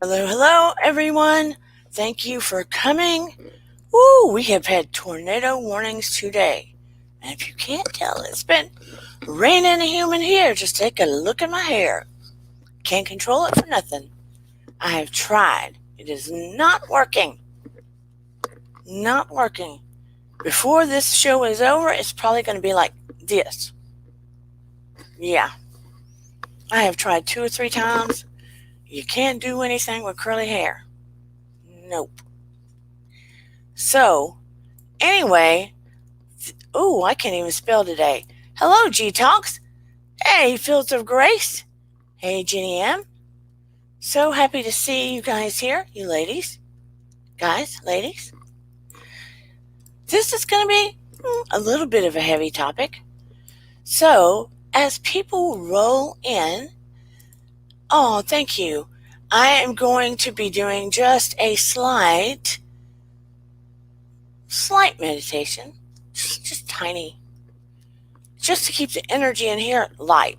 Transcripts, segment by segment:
Hello, hello, everyone. Thank you for coming. Woo, we have had tornado warnings today. And if you can't tell, it's been raining a human here. Just take a look at my hair. Can't control it for nothing. I have tried. It is not working. Not working. Before this show is over, it's probably going to be like this. Yeah. I have tried 2 or 3 times. You can't do anything with curly hair. Nope. So, anyway, I can't even spell today. Hello, G Talks. Hey, Fields of Grace. Hey, Jenny M. So happy to see you guys here, you ladies. Guys, ladies. This is going to be a little bit of a heavy topic. So, as people roll in, thank you. I am going to be doing just a slight meditation. Just tiny. Just to keep the energy in here light.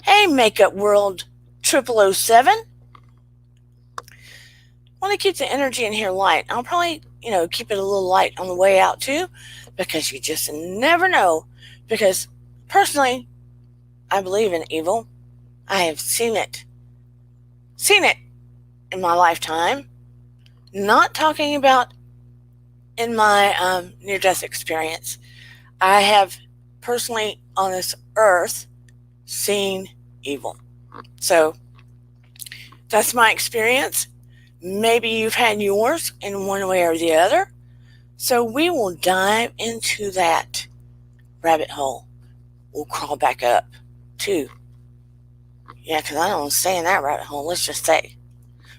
Hey, Makeup World 0007. Want to keep the energy in here light. I'll probably, keep it a little light on the way out too, because you just never know. Because personally, I believe in evil. I have seen it in my lifetime. Not talking about in my near-death experience. I have personally on this earth seen evil. So that's my experience. Maybe you've had yours in one way or the other. So we will dive into that rabbit hole. We'll crawl back up too. Yeah, because I don't stay in that rabbit hole, let's just say.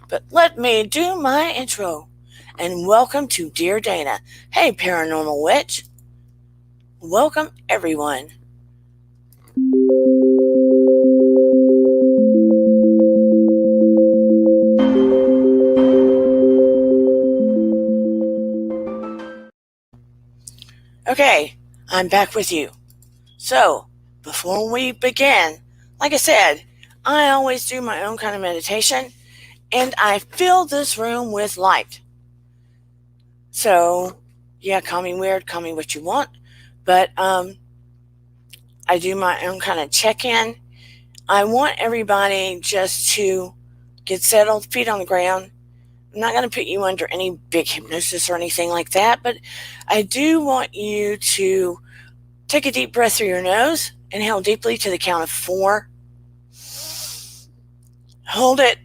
But let me do my intro. And welcome to Dear Dana. Hey, Paranormal Witch. Welcome, everyone. Okay, I'm back with you. So, before we begin, like I said, I always do my own kind of meditation, and I fill this room with light. So, yeah, call me weird, call me what you want, but I do my own kind of check-in. I want everybody just to get settled, feet on the ground. I'm not going to put you under any big hypnosis or anything like that, but I do want you to take a deep breath through your nose. Inhale deeply to the count of 4. Hold it.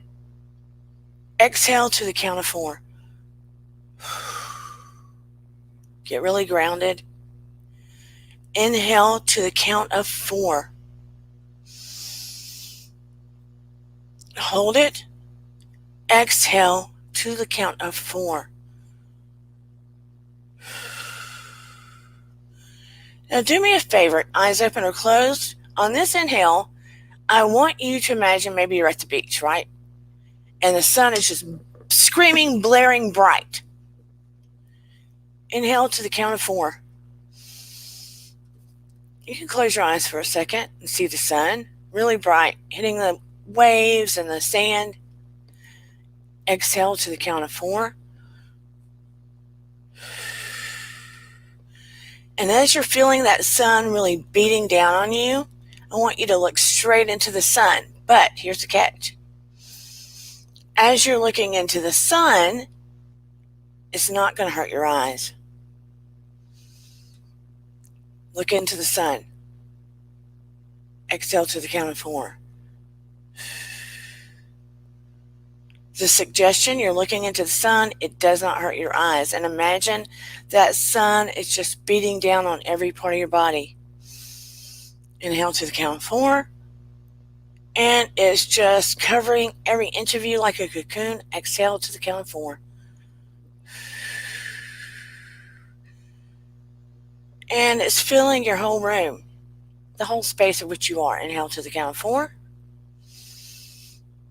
Exhale to the count of 4. Get really grounded. Inhale to the count of 4. Hold it. Exhale to the count of 4. Now do me a favor, eyes open or closed. On this inhale, I want you to imagine maybe you're at the beach, right? And the sun is just screaming, blaring bright. Inhale to the count of 4. You can close your eyes for a second and see the sun, really bright, hitting the waves and the sand. Exhale to the count of 4. And as you're feeling that sun really beating down on you, I want you to look straight into the sun. But here's the catch. As you're looking into the sun, it's not going to hurt your eyes. Look into the sun. Exhale to the count of 4. The suggestion, you're looking into the sun, it does not hurt your eyes. And imagine that sun is just beating down on every part of your body. Inhale to the count of 4. And it's just covering every inch of you like a cocoon. Exhale to the count of 4. And it's filling your whole room, the whole space in which you are. Inhale to the count of 4.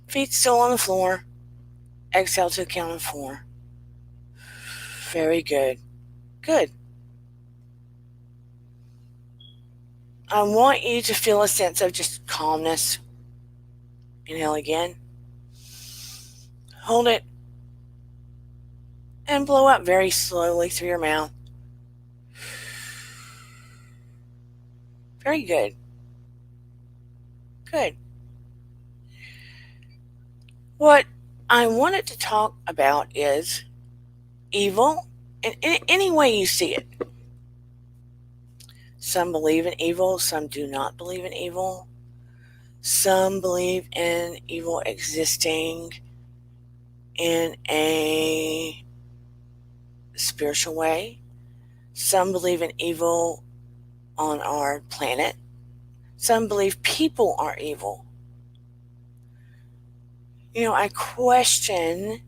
Feet still on the floor. Exhale to the count of 4. Very good. Good. I want you to feel a sense of just calmness. Inhale again. hold it, and blow up very slowly through your mouth. Very good. Good. What I wanted to talk about is evil in any way you see it. Some believe in evil, some do not believe in evil. Some believe in evil existing in a spiritual way. Some believe in evil on our planet. Some believe people are evil. I question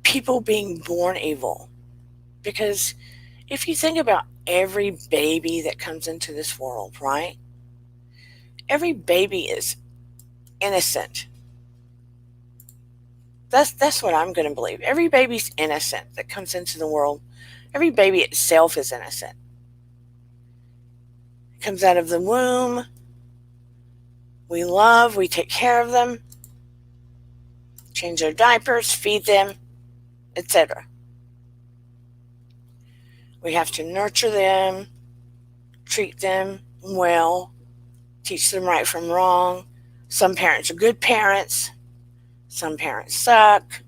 people being born evil, because if you think about every baby that comes into this world, right? Every baby is innocent. That's what I'm going to believe. Every baby's innocent that comes into the world. Every baby itself is innocent. It comes out of the womb. We love, we take care of them, change their diapers, feed them, etc. We have to nurture them, treat them well, teach them right from wrong. Some parents are good parents. Some parents suck.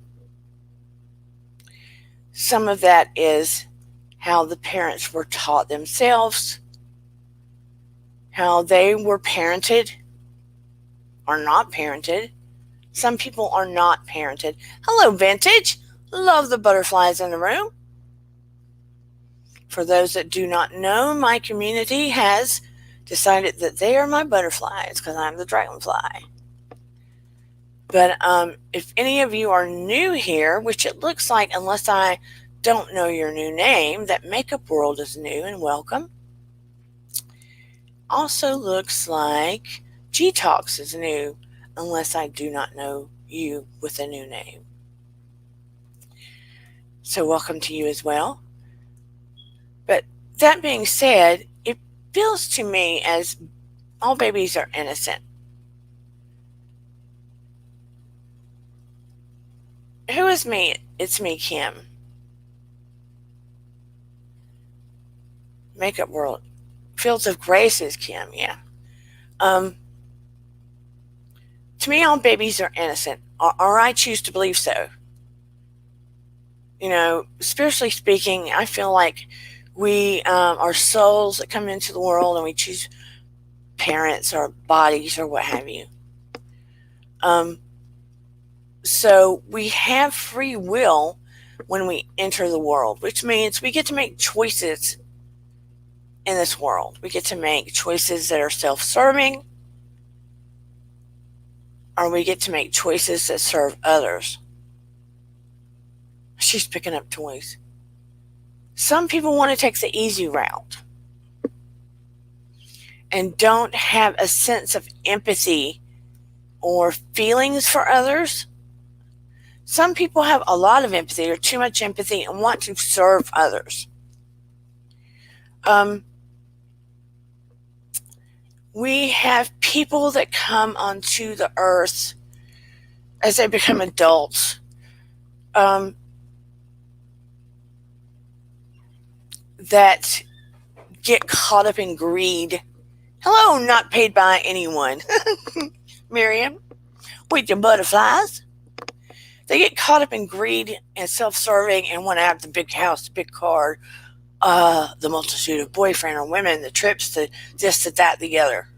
Some of that is how the parents were taught themselves, how they were parented or not parented. Some people are not parented. Hello, Vintage. Love the butterflies in the room. For those that do not know, my community has decided that they are my butterflies because I'm the dragonfly. But if any of you are new here, which it looks like, unless I don't know your new name, that Makeup World is new and welcome. Also looks like G-Talks is new, unless I do not know you with a new name. So welcome to you as well. But that being said, it feels to me as all babies are innocent. Who is me? It's me, Kim. Makeup World. Fields of Grace is Kim, yeah. To me, all babies are innocent, or I choose to believe so. Spiritually speaking, I feel like we are souls that come into the world and we choose parents or bodies or what have you. So we have free will when we enter the world, which means we get to make choices in this world. We get to make choices that are self-serving, or we get to make choices that serve others. She's picking up toys. Some people want to take the easy route and don't have a sense of empathy or feelings for others. Some people have a lot of empathy or too much empathy and want to serve others. We have people that come onto the earth as they become adults. That get caught up in greed. Hello, not paid by anyone. Miriam, with your butterflies. They get caught up in greed and self-serving and want to have the big house, the big car, the multitude of boyfriend or women, the trips, the this, that, the other.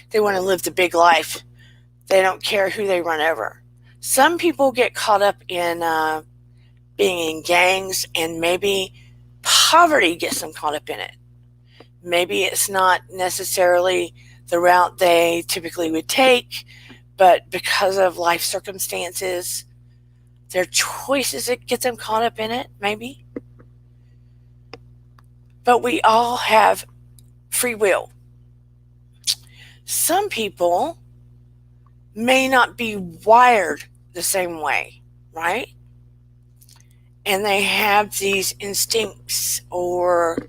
They want to live the big life. They don't care who they run over. Some people get caught up in being in gangs, and maybe poverty gets them caught up in it. Maybe it's not necessarily the route they typically would take, but because of life circumstances, their choices that get them caught up in it, maybe. But we all have free will. Some people may not be wired the same way, right? And they have these instincts or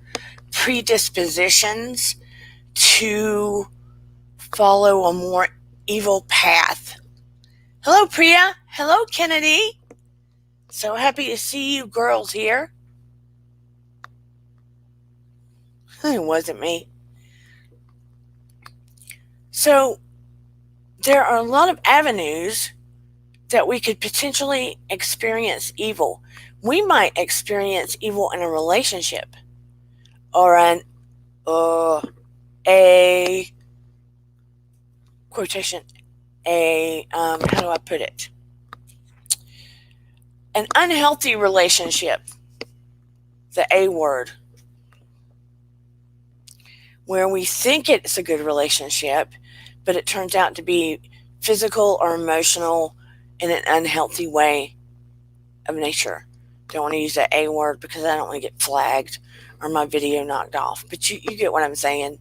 predispositions to follow a more evil path. Hello, Priya. Hello, Kennedy. So happy to see you girls here. It wasn't me. So there are a lot of avenues that we could potentially experience evil. We might experience evil in a relationship or a quotation, how do I put it? An unhealthy relationship, the A word, where we think it's a good relationship, but it turns out to be physical or emotional in an unhealthy way of nature. Don't want to use that A word because I don't want to get flagged or my video knocked off, but you get what I'm saying.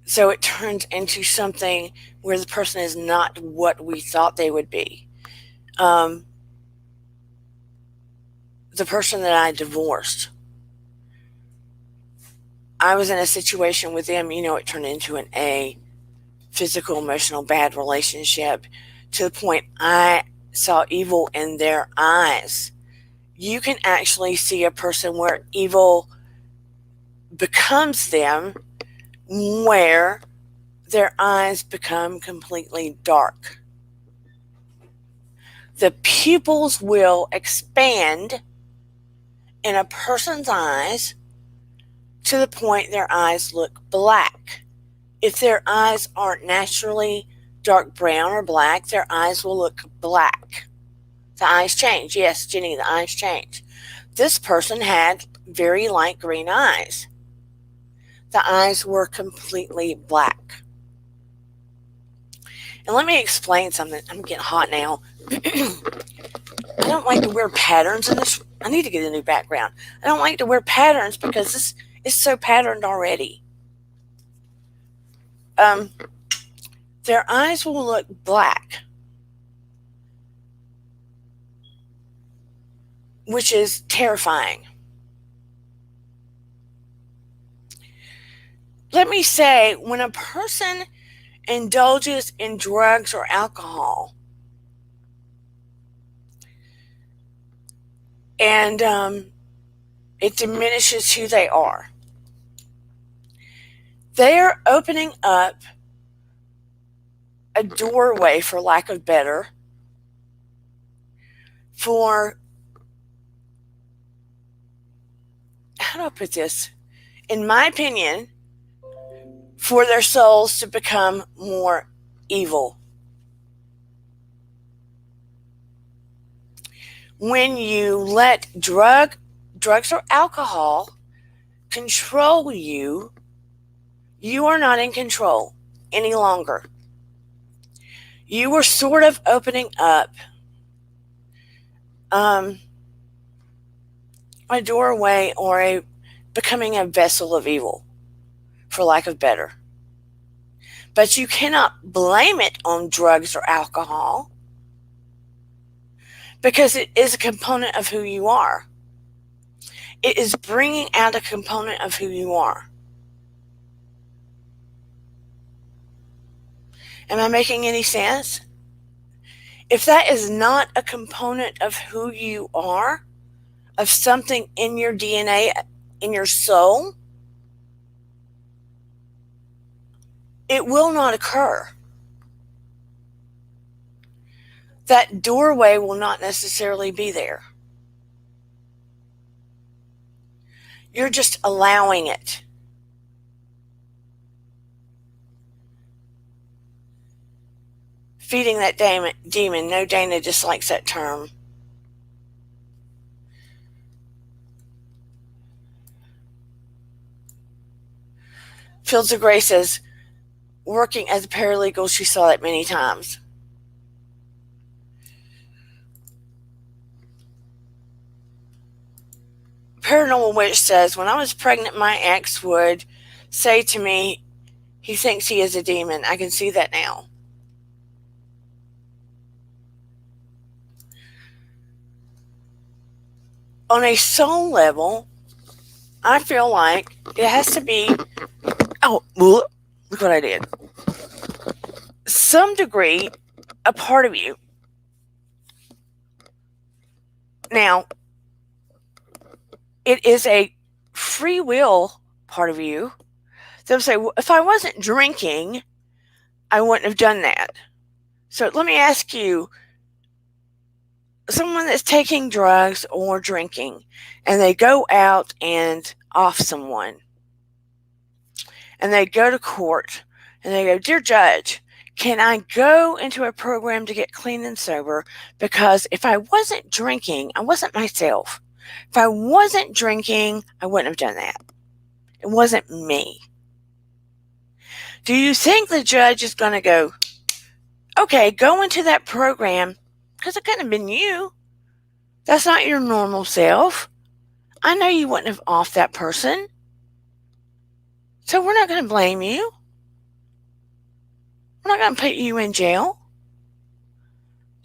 So it turns into something where the person is not what we thought they would be. The person that I divorced, I was in a situation with them, it turned into an A, physical, emotional, bad relationship, to the point I saw evil in their eyes. You can actually see a person where evil becomes them, where their eyes become completely dark. The pupils will expand in a person's eyes to the point their eyes look black. If their eyes aren't naturally dark brown or black, their eyes will look black. The eyes change. Yes, Jenny, the eyes change. This person had very light green eyes. The eyes were completely black. And let me explain something. I'm getting hot now. I don't like to wear patterns in this. I need to get a new background. I don't like to wear patterns because this is so patterned already. Their eyes will look black, which is terrifying. Let me say, when a person indulges in drugs or alcohol, and it diminishes who they are, they're opening up a doorway, for lack of better, for, how do I put this? In my opinion, for their souls to become more evil. When you let drugs or alcohol control you, you are not in control any longer. You are sort of opening up a doorway or becoming a vessel of evil, for lack of better. But you cannot blame it on drugs or alcohol because it is a component of who you are. It is bringing out a component of who you are. Am I making any sense? If that is not a component of who you are, of something in your DNA, in your soul, it will not occur. That doorway will not necessarily be there. You're just allowing it. Feeding that demon. No, Dana dislikes that term. Fields of Grace says, working as a paralegal, she saw it many times. Paranormal Witch says, when I was pregnant, my ex would say to me, he thinks he is a demon. I can see that now. On a soul level, I feel like it has to be, oh, look what I did. some degree, a part of you. Now, it is a free will part of you. They'll say, well, if I wasn't drinking, I wouldn't have done that. So let me ask you, someone that's taking drugs or drinking, and they go out and off someone, and they go to court, and they go, dear judge, can I go into a program to get clean and sober? Because if I wasn't drinking, I wasn't myself. If I wasn't drinking, I wouldn't have done that. It wasn't me. Do you think the judge is going to go, okay, go into that program, because it couldn't have been you. That's not your normal self. I know you wouldn't have offed that person. So we're not going to blame you. We're not going to put you in jail.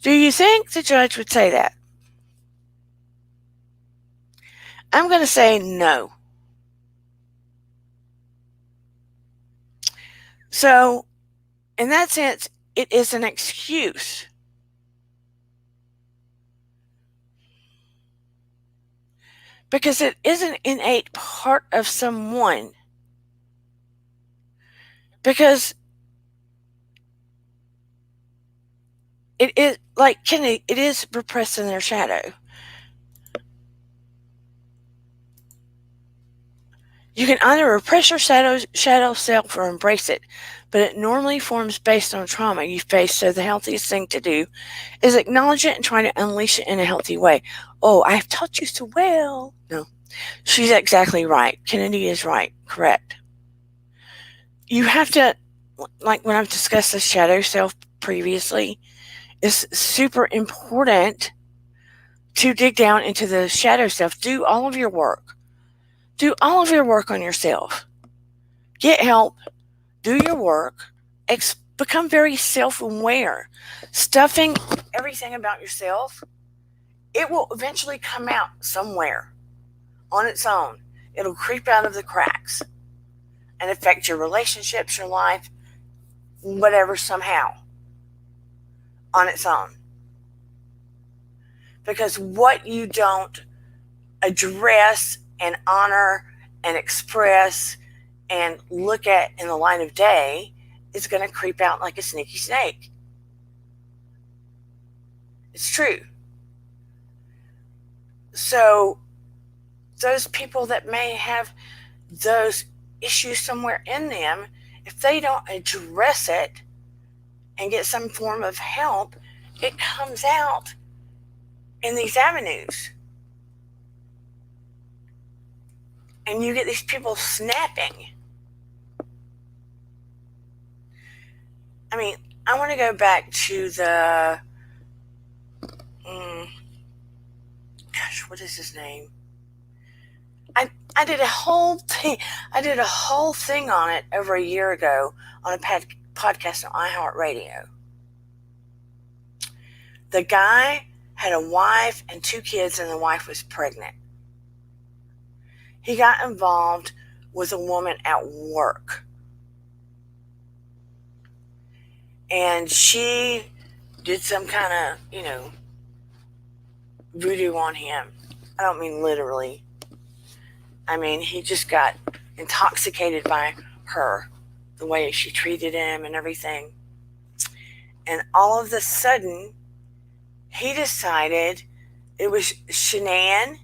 Do you think the judge would say that? I'm going to say no. So, in that sense, it is an excuse. Because it is an innate part of someone. Because it is, like Kennedy, it is repressed in their shadow. You can either repress your shadow self or embrace it, but it normally forms based on trauma you face, so the healthiest thing to do is acknowledge it and try to unleash it in a healthy way. Oh, I've taught you so well. No, she's exactly right. Kennedy is right. Correct. You have to, like when I've discussed the shadow self previously, it's super important to dig down into the shadow self. Do all of your work. Do all of your work on yourself. Get help. Do your work. Become very self-aware. Stuffing everything about yourself, it will eventually come out somewhere on its own. It'll creep out of the cracks and affect your relationships, your life, whatever, somehow on its own. Because what you don't address and honor and express and look at in the light of day is going to creep out like a sneaky snake. It's true. So those people that may have those issues somewhere in them, if they don't address it and get some form of help, it comes out in these avenues. And you get these people snapping. I mean, I want to go back to the, what is his name? I did a whole thing. I did a whole thing on it over a year ago on a podcast on iHeartRadio. The guy had a wife and 2 kids, and the wife was pregnant. He got involved with a woman at work. And she did some kind of, voodoo on him. I don't mean literally. I mean, he just got intoxicated by her, the way she treated him and everything. And all of a sudden, he decided it was Shanann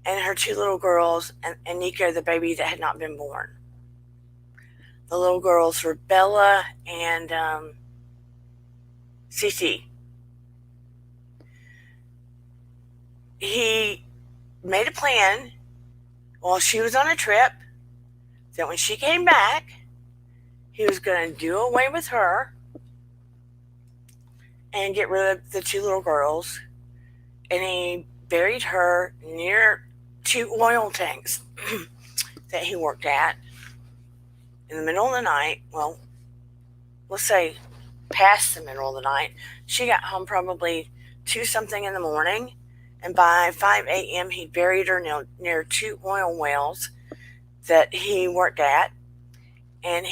and her 2 little girls and Nico, the baby that had not been born. The little girls were Bella and Cece. He made a plan while she was on a trip that when she came back, he was going to do away with her and get rid of the 2 little girls. And he buried her near 2 oil tanks that he worked at in the middle of the night. Well, let's say past the middle of the night. She got home probably 2-something in the morning. And by 5 a.m., he buried her near 2 oil wells that he worked at. And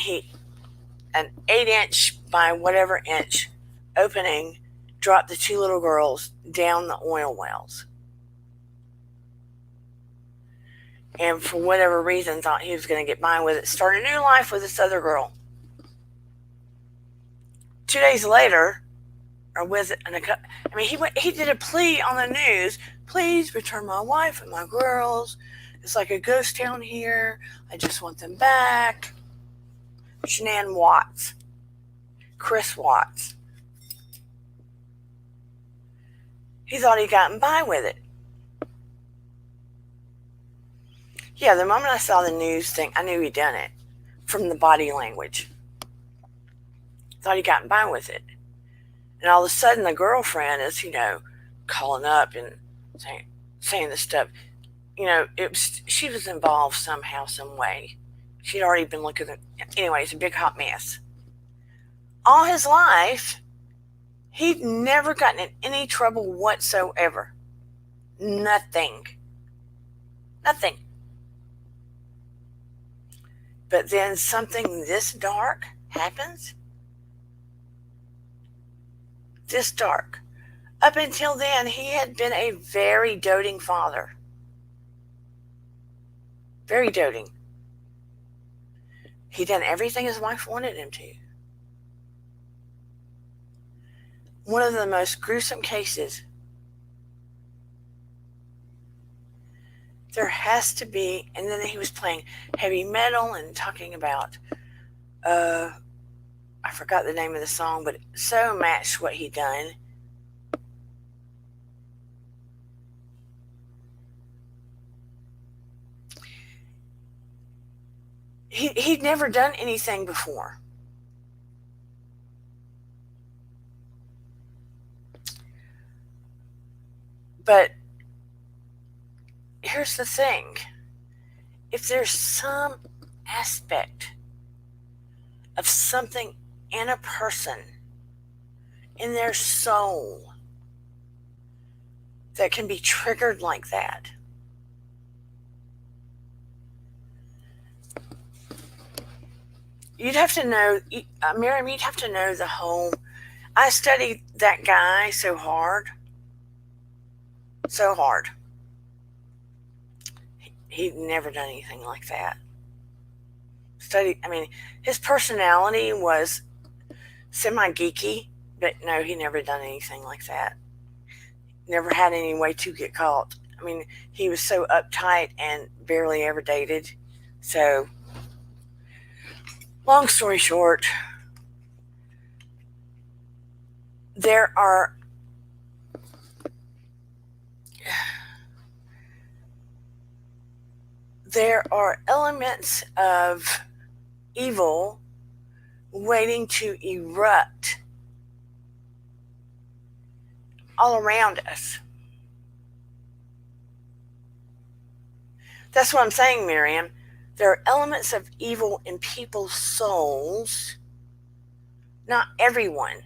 an 8-inch by whatever inch opening dropped the two little girls down the oil wells. And for whatever reason, thought he was going to get by with it. Start a new life with this other girl. 2 days later, or with he did a plea on the news. Please return my wife and my girls. It's like a ghost town here. I just want them back. Shanann Watts. Chris Watts. He thought he'd gotten by with it. Yeah, the moment I saw the news thing, I knew he'd done it from the body language. Thought he'd gotten by with it. And all of a sudden, the girlfriend is, calling up and saying this stuff. She was involved somehow, some way. She'd already been looking at, anyway, it's a big hot mess. All his life, he'd never gotten in any trouble whatsoever. Nothing. But then something this dark happens. This dark. Up until then, he had been a very doting father. Very doting. He'd done everything his wife wanted him to. One of the most gruesome cases. There has to be, and then he was playing heavy metal and talking about, I forgot the name of the song, but it so matched what he'd done. He'd never done anything before. But here's the thing. If there's some aspect of something in a person, in their soul, that can be triggered like that, you'd have to know, Miriam, you'd have to know the whole. I studied that guy so hard. He'd never done anything like that. His personality was semi-geeky, but no, he never done anything like that. Never had any way to get caught. He was so uptight and barely ever dated. So, long story short, there are elements of evil waiting to erupt all around us. That's what I'm saying, Miriam. There are elements of evil in people's souls, not everyone.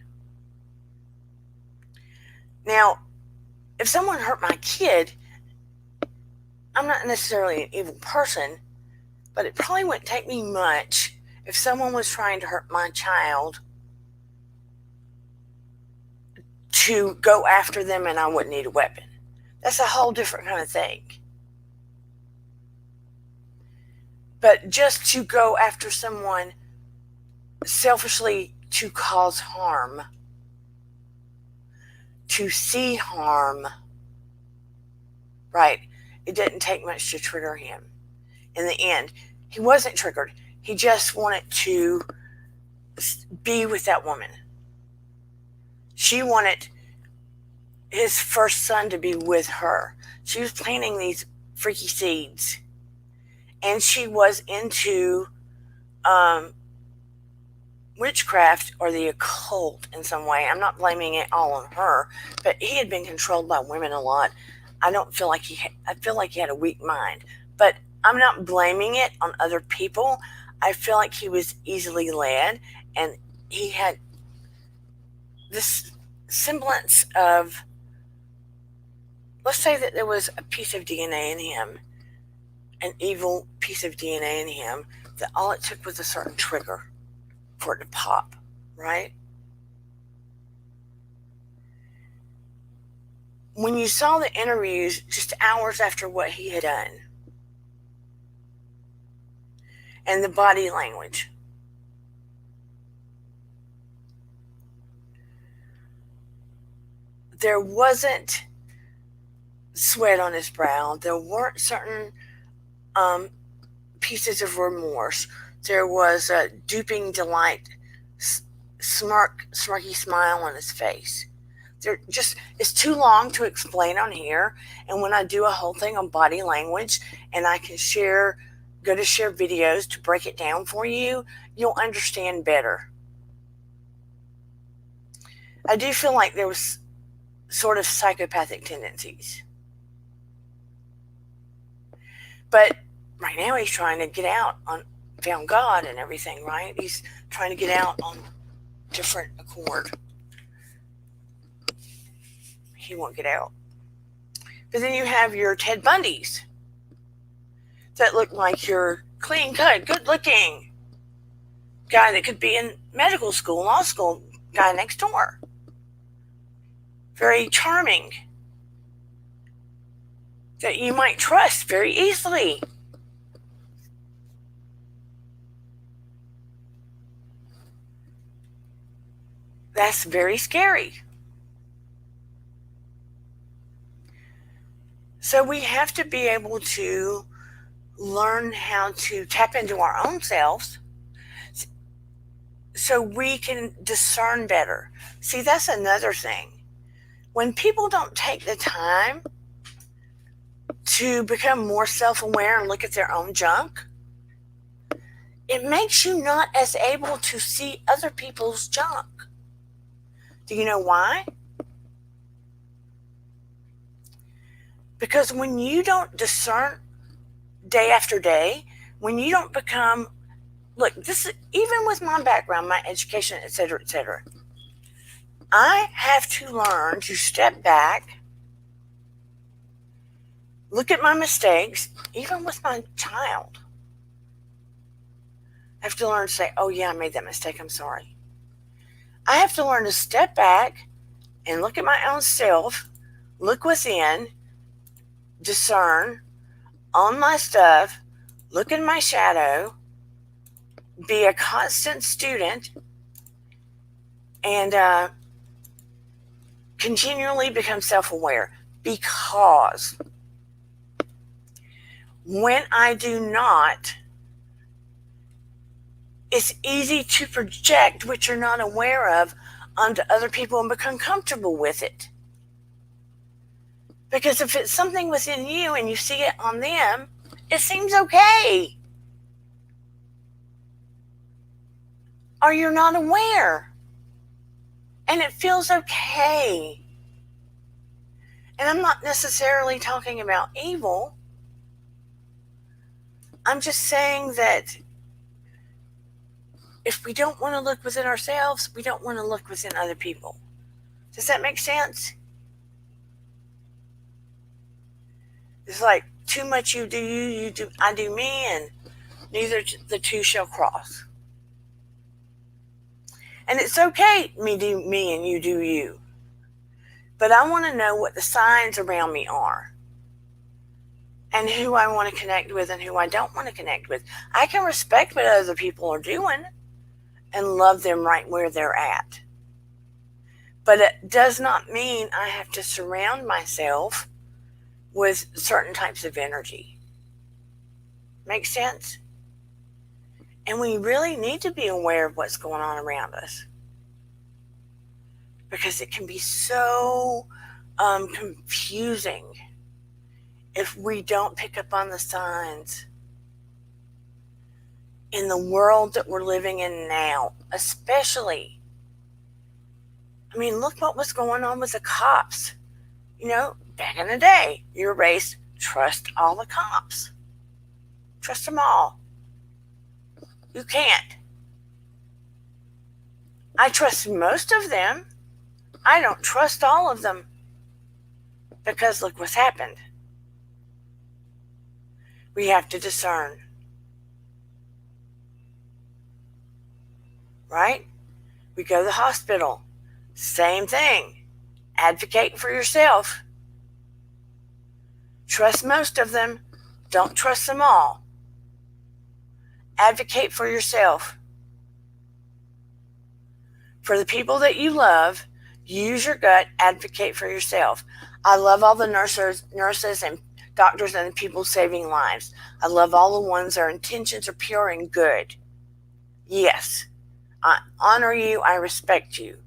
Now, if someone hurt my kid, I'm not necessarily an evil person, but it probably wouldn't take me much if someone was trying to hurt my child to go after them and I wouldn't need a weapon. That's a whole different kind of thing. But just to go after someone selfishly to cause harm, to see harm, right? It didn't take much to trigger him. In the end, he wasn't triggered. He just wanted to be with that woman. She wanted his first son to be with her. She was planting these freaky seeds. And she was into witchcraft or the occult in some way. I'm not blaming it all on her, but he had been controlled by women a lot. I feel like he had a weak mind, but I'm not blaming it on other people. I feel like he was easily led, and he had this semblance of, let's say that there was a piece of DNA in him, an evil piece of DNA in him, that all it took was a certain trigger for it to pop. right? When you saw the interviews just hours after what he had done and the body language, there wasn't sweat on his brow. There weren't certain um, pieces of remorse. There was a duping delight, smirky smile on his face. It's too long to explain on here. And when I do a whole thing on body language, and I can go to share videos to break it down for you, you'll understand better. I do feel like there was sort of psychopathic tendencies. But right now he's trying to get out on found God and everything, right? He's trying to get out on different accord. He won't get out. But then you have your Ted Bundys that look like your clean cut, good looking guy that could be in medical school, law school, guy next door. Very charming. That you might trust very easily. That's very scary. So we have to be able to learn how to tap into our own selves so we can discern better. See, that's another thing. When people don't take the time to become more self-aware and look at their own junk, it makes you not as able to see other people's junk. Do you know why? Because when you don't discern day after day, when you don't become, look, this is even with my background, my education, etc., etc., I have to learn to step back, look at my mistakes, even with my child. I have to learn to say, oh yeah, I made that mistake, I'm sorry. I have to learn to step back and look at my own self, look within, discern, own my stuff, look in my shadow, be a constant student, and continually become self-aware. Because when I do not, it's easy to project what you're not aware of onto other people and become comfortable with it. Because if it's something within you and you see it on them, it seems okay. Or you're not aware. And it feels okay. And I'm not necessarily talking about evil. I'm just saying that if we don't want to look within ourselves, we don't want to look within other people. Does that make sense? It's like too much you do you do I do me, and neither the two shall cross. And it's okay, me do me and you do you. But I want to know what the signs around me are. And who I want to connect with and who I don't want to connect with. I can respect what other people are doing and love them right where they're at. But it does not mean I have to surround myself with certain types of energy. Make sense? And we really need to be aware of what's going on around us. Because it can be so confusing if we don't pick up on the signs in the world that we're living in now, especially. I mean, look what was going on with the cops. You know, back in the day, you were raised, trust all the cops. Trust them all. You can't. I trust most of them. I don't trust all of them. Because look what's happened. We have to discern. Right? We go to the hospital. Same thing. Advocate for yourself. Trust most of them. Don't trust them all. Advocate for yourself. For the people that you love, use your gut, advocate for yourself. I love all the nurses and doctors and the people saving lives. I love all the ones their intentions are pure and good. Yes, I honor you, I respect you.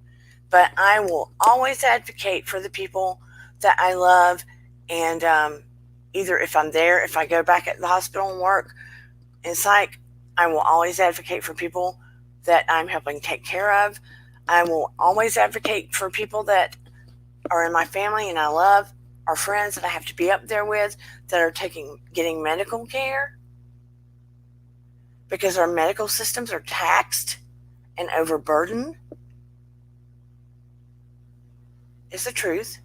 But I will always advocate for the people that I love, and either if I'm there, if I go back at the hospital and work in psych, I will always advocate for people that I'm helping take care of. I will always advocate for people that are in my family and I love, or friends that I have to be up there with that are getting medical care, because our medical systems are taxed and overburdened. It's the truth.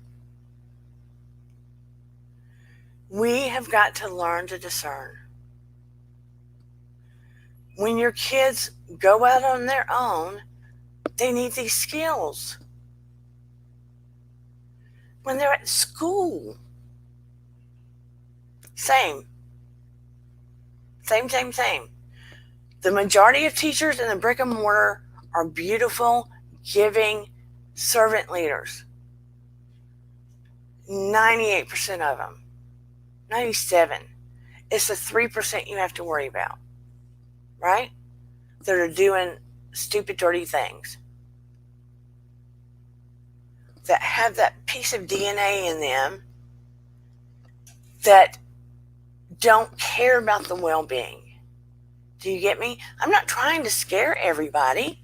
We have got to learn to discern. When your kids go out on their own, they need these skills. When they're at school, same. The majority of teachers in the brick and mortar are beautiful, giving servant leaders. 98% of them, 97%. It's the 3% you have to worry about, right? That are doing stupid, dirty things. That have that piece of DNA in them that don't care about the well-being. Do you get me? I'm not trying to scare everybody.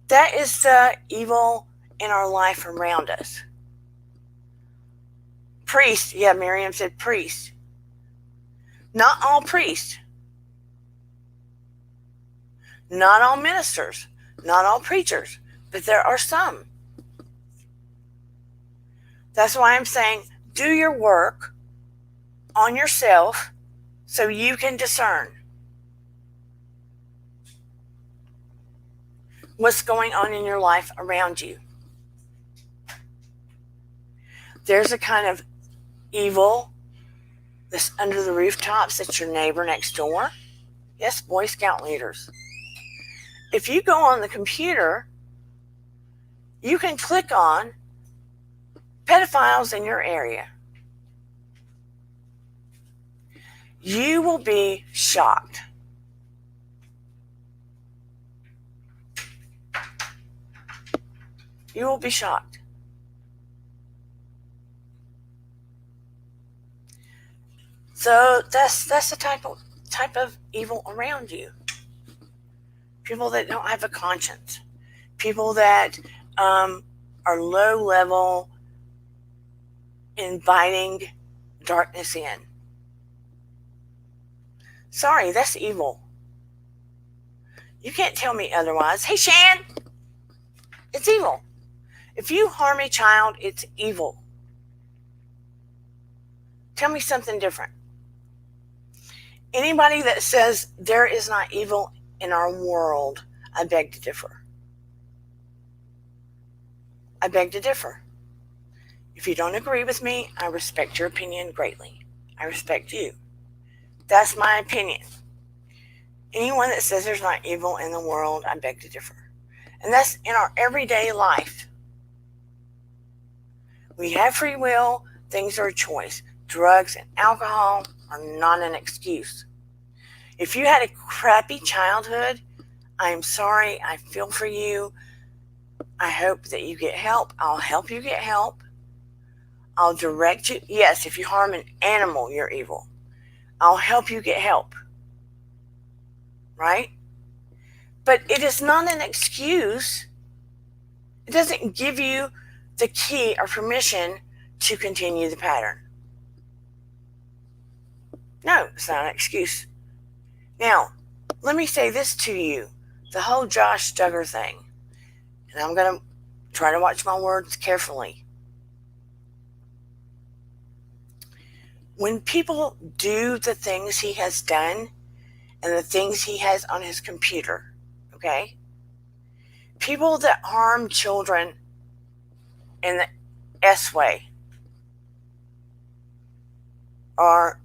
That is the evil in our life around us. Priest, yeah, Miriam said priest. Not all priests. Not all ministers. Not all preachers. But there are some. That's why I'm saying do your work on yourself so you can discern what's going on in your life around you. There's a kind of evil that's under the rooftops. That's your neighbor next door. Yes, Boy Scout leaders. If you go on the computer, you can click on pedophiles in your area. You will be shocked. You will be shocked. So that's the type of evil around you. People that don't have a conscience. People that are low level, inviting darkness in. Sorry, that's evil. You can't tell me otherwise. Hey, Shan, it's evil. If you harm a child, it's evil. Tell me something different. Anybody that says there is not evil in our world, I beg to differ. I beg to differ. If you don't agree with me, I respect your opinion greatly. I respect you. That's my opinion. Anyone that says there's not evil in the world, I beg to differ. And that's in our everyday life. We have free will. Things are a choice. Drugs and alcohol are not an excuse. If you had a crappy childhood, I'm sorry. I feel for you. I hope that you get help. I'll help you get help. I'll direct you. Yes, if you harm an animal, you're evil. I'll help you get help. Right? But it is not an excuse. It doesn't give you the key or permission to continue the pattern. No, it's not an excuse. Now, let me say this to you. The whole Josh Duggar thing. And I'm going to try to watch my words carefully. When people do the things he has done and the things he has on his computer, okay? People that harm children in the S way or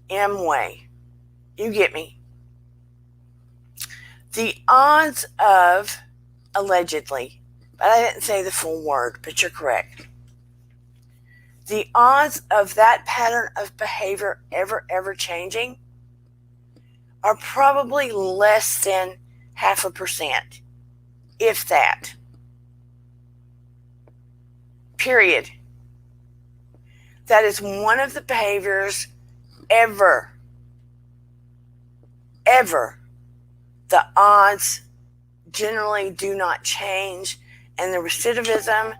M way, you get me. The odds of, allegedly, but I didn't say the full word, but you're correct. The odds of that pattern of behavior ever changing are probably less than 0.5%, if that. Period. That is one of the behaviors ever, the odds generally do not change, and the recidivism,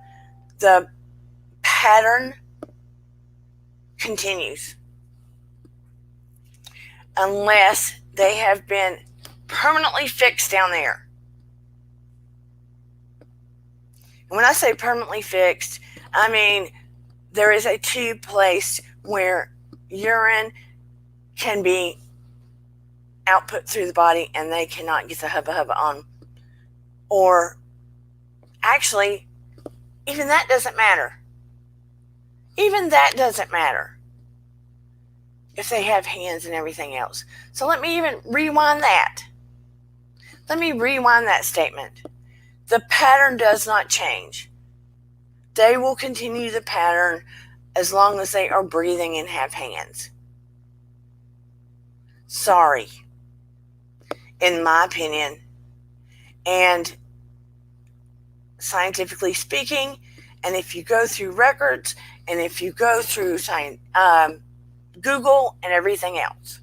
the pattern continues unless they have been permanently fixed down there. And when I say permanently fixed, I mean there is a tube placed where urine can be output through the body and they cannot get the hubba on. Or actually, even that doesn't matter. Even that doesn't matter if they have hands and everything else. So let me even rewind that. Let me rewind that statement. The pattern does not change. They will continue the pattern as long as they are breathing and have hands. Sorry. In my opinion, and scientifically speaking, and if you go through records, and if you go through Google and everything else.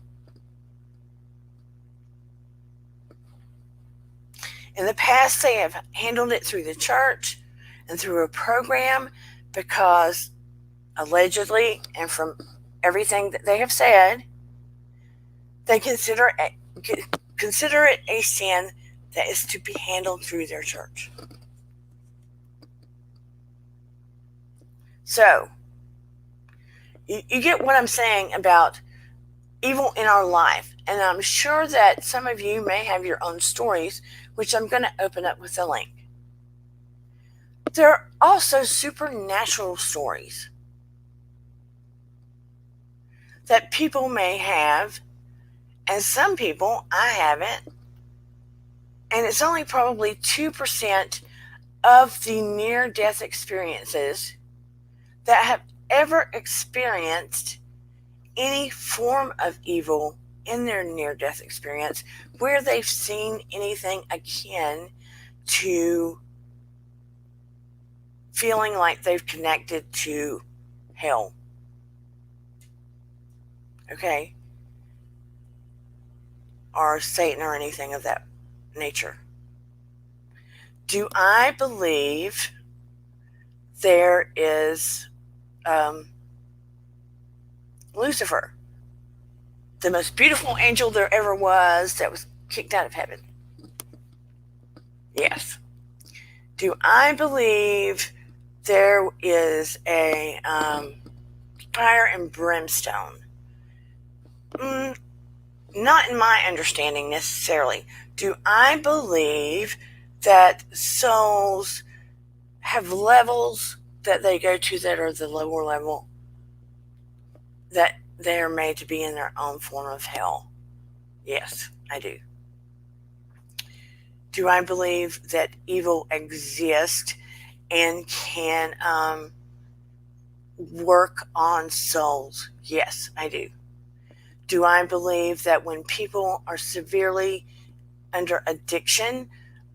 In the past, they have handled it through the church and through a program because allegedly, and from everything that they have said, they consider it a sin that is to be handled through their church. So, you get what I'm saying about evil in our life. And I'm sure that some of you may have your own stories, which I'm going to open up with a link. There are also supernatural stories that people may have, and some people, I haven't. And it's only probably 2% of the near-death experiences that have ever experienced any form of evil in their near-death experience where they've seen anything akin to feeling like they've connected to hell. Okay? Or Satan or anything of that nature. Do I believe there is Lucifer, the most beautiful angel there ever was, that was kicked out of heaven? Yes. Do I believe there is a fire and brimstone? Not in my understanding necessarily. Do I believe that souls have levels that they go to that are the lower level, that they're made to be in their own form of hell? Yes, I do. Do I believe that evil exists and can work on souls? Yes, I do. Do I believe that when people are severely under addiction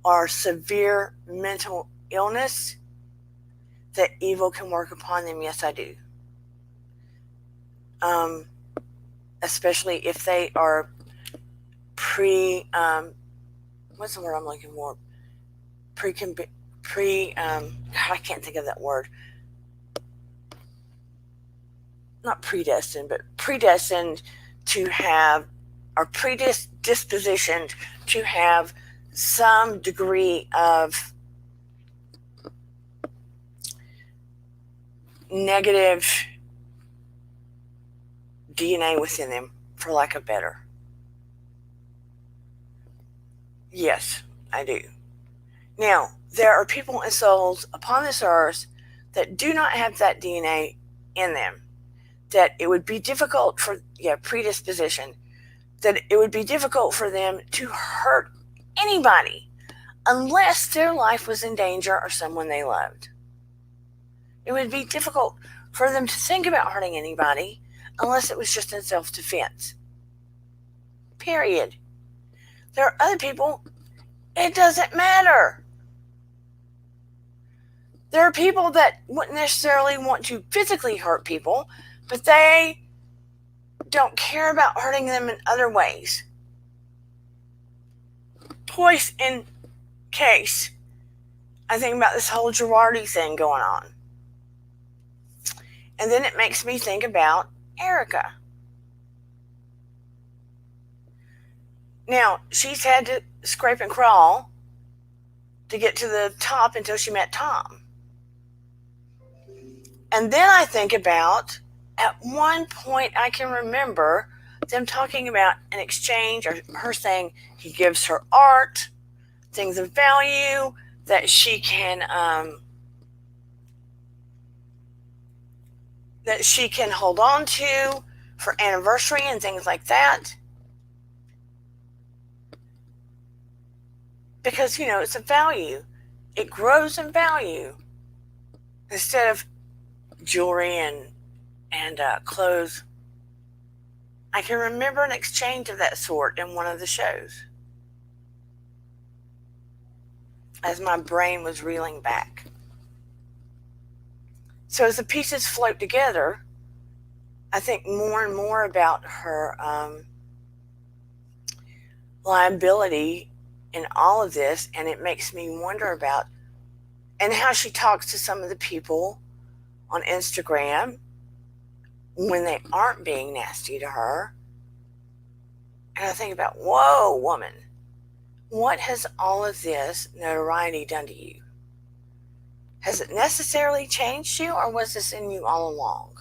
or severe mental illness, that evil can work upon them? Yes, I do. Especially if they are what's the word I'm looking for? God, I can't think of that word. Not predestined, but predestined to have, or predispositioned to have some degree of negative DNA within them, for lack of better. Yes, I do. Now, there are people and souls upon this earth that do not have that DNA in them, that it would be difficult for, predisposition, that it would be difficult for them to hurt anybody unless their life was in danger or someone they loved. It would be difficult for them to think about hurting anybody unless it was just in self-defense. Period. There are other people, it doesn't matter. There are people that wouldn't necessarily want to physically hurt people, but they don't care about hurting them in other ways. Poise in case. I think about this whole Girardi thing going on. And then it makes me think about Erica. Now, she's had to scrape and crawl to get to the top until she met Tom. And then I think about, at one point I can remember them talking about an exchange, or her saying he gives her art, things of value that she can hold on to for anniversary and things like that. Because, it's a value. It grows in value. Instead of jewelry and clothes. I can remember an exchange of that sort in one of the shows, as my brain was reeling back. So as the pieces float together, I think more and more about her liability in all of this, and it makes me wonder about, and how she talks to some of the people on Instagram when they aren't being nasty to her. And I think about, whoa, woman, what has all of this notoriety done to you? Has it necessarily changed you, or was this in you all along?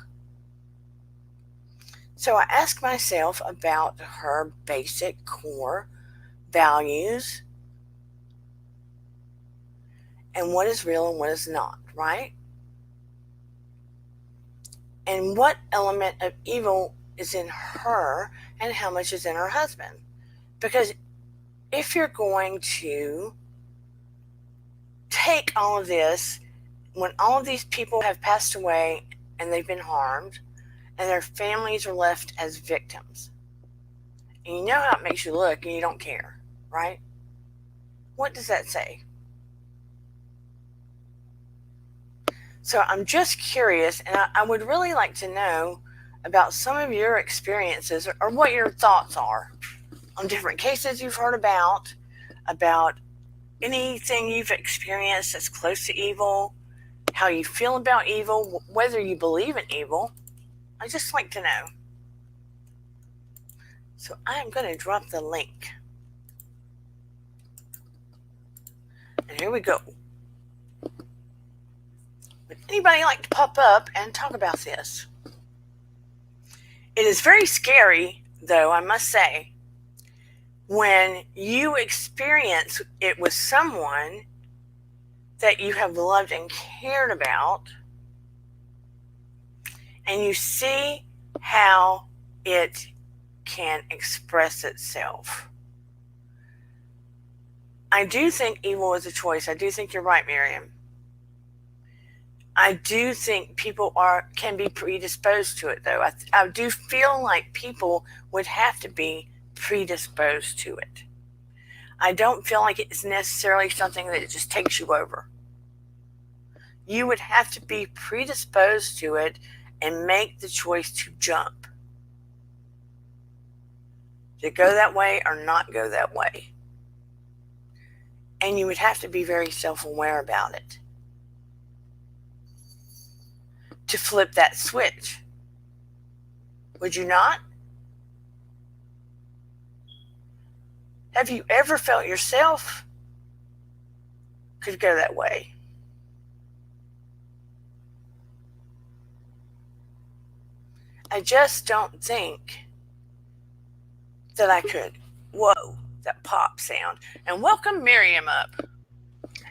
So I ask myself about her basic core values and what is real and what is not, right? And what element of evil is in her and how much is in her husband. Because if you're going to take all of this, when all of these people have passed away and they've been harmed and their families are left as victims, and you know how it makes you look and you don't care, right? What does that say? So I'm just curious, and I would really like to know about some of your experiences, or what your thoughts are on different cases you've heard about anything you've experienced that's close to evil, how you feel about evil, whether you believe in evil. I'd just like to know. So I'm going to drop the link. And here we go. Would anybody like to pop up and talk about this? It is very scary, though, I must say, when you experience it with someone that you have loved and cared about, and you see how it can express itself. I do think evil is a choice. I do think you're right, Miriam. I do think people can be predisposed to it, though. I do feel like people would have to be predisposed to it. I don't feel like it's necessarily something that it just takes you over. You would have to be predisposed to it and make the choice to jump. To go that way or not go that way. And you would have to be very self-aware about it to flip that switch. Would you not? Have you ever felt yourself could go that way? I just don't think that I could. Whoa, that pop sound. And welcome Miriam up.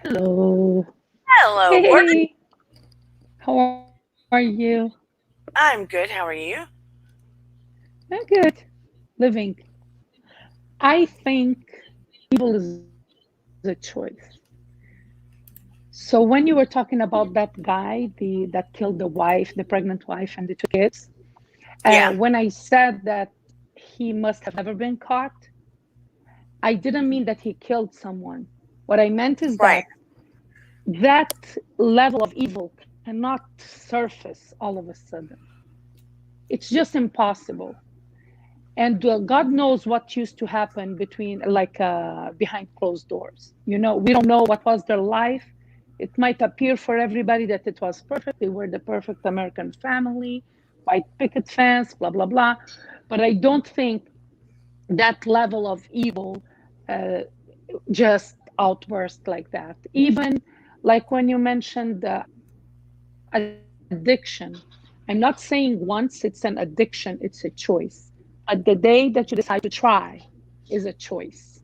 Hello. Hello, Morgan. Hey, how are you? I'm good. How are you? I'm good. Living. I think evil is a choice. So when you were talking about that guy, the that killed the wife, the pregnant wife, and the two kids, Yeah, when I said that he must have never been caught, I didn't mean that he killed someone. What I meant is right. that that level of evil cannot surface all of a sudden. It's just impossible. And God knows what used to happen between, like, behind closed doors. We don't know what was their life. It might appear for everybody that it was perfect. They were the perfect American family, white picket fence, blah blah blah. But I don't think that level of evil uh, just outburst like that. Even like when you mentioned addiction, I'm not saying once it's an addiction, it's a choice. But the day that you decide to try is a choice.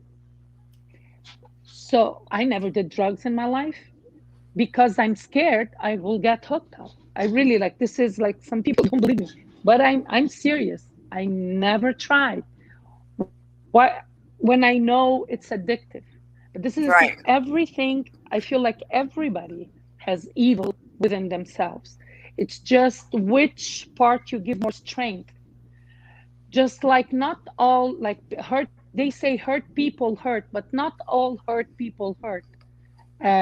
So I never did drugs in my life because I'm scared I will get hooked up. I really, like, this is like, some people don't believe me, but I'm serious. I never tried. Why? When I know it's addictive. But this is the thing. Right. Everything, I feel like everybody has evil within themselves. It's just which part you give more strength. Just like not all, like, hurt, they say hurt people hurt, but not all hurt people hurt.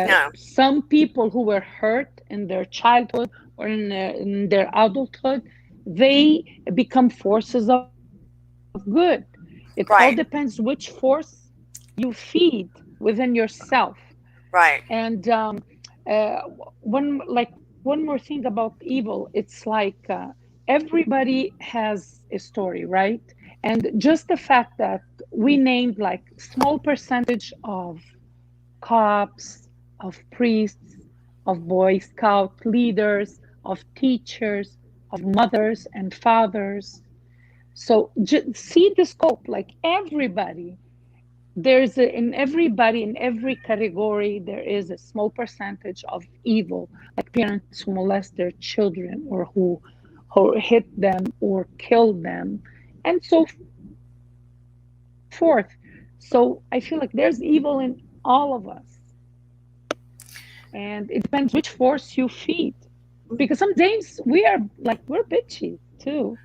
No. Some people who were hurt in their childhood or in their adulthood, they become forces of good. It all depends which Right. force you feed within yourself. Right. And uh, one more thing about evil, it's like, everybody has a story, right? And just the fact that we named like small percentage of cops, of priests, of Boy Scout leaders, of teachers, of mothers and fathers. So see the scope, like everybody. In everybody, in every category, there is a small percentage of evil, like parents who molest their children, or who hit them or kill them, and so forth. So I feel like there's evil in all of us, and it depends which force you feed. Because some days we're bitchy too,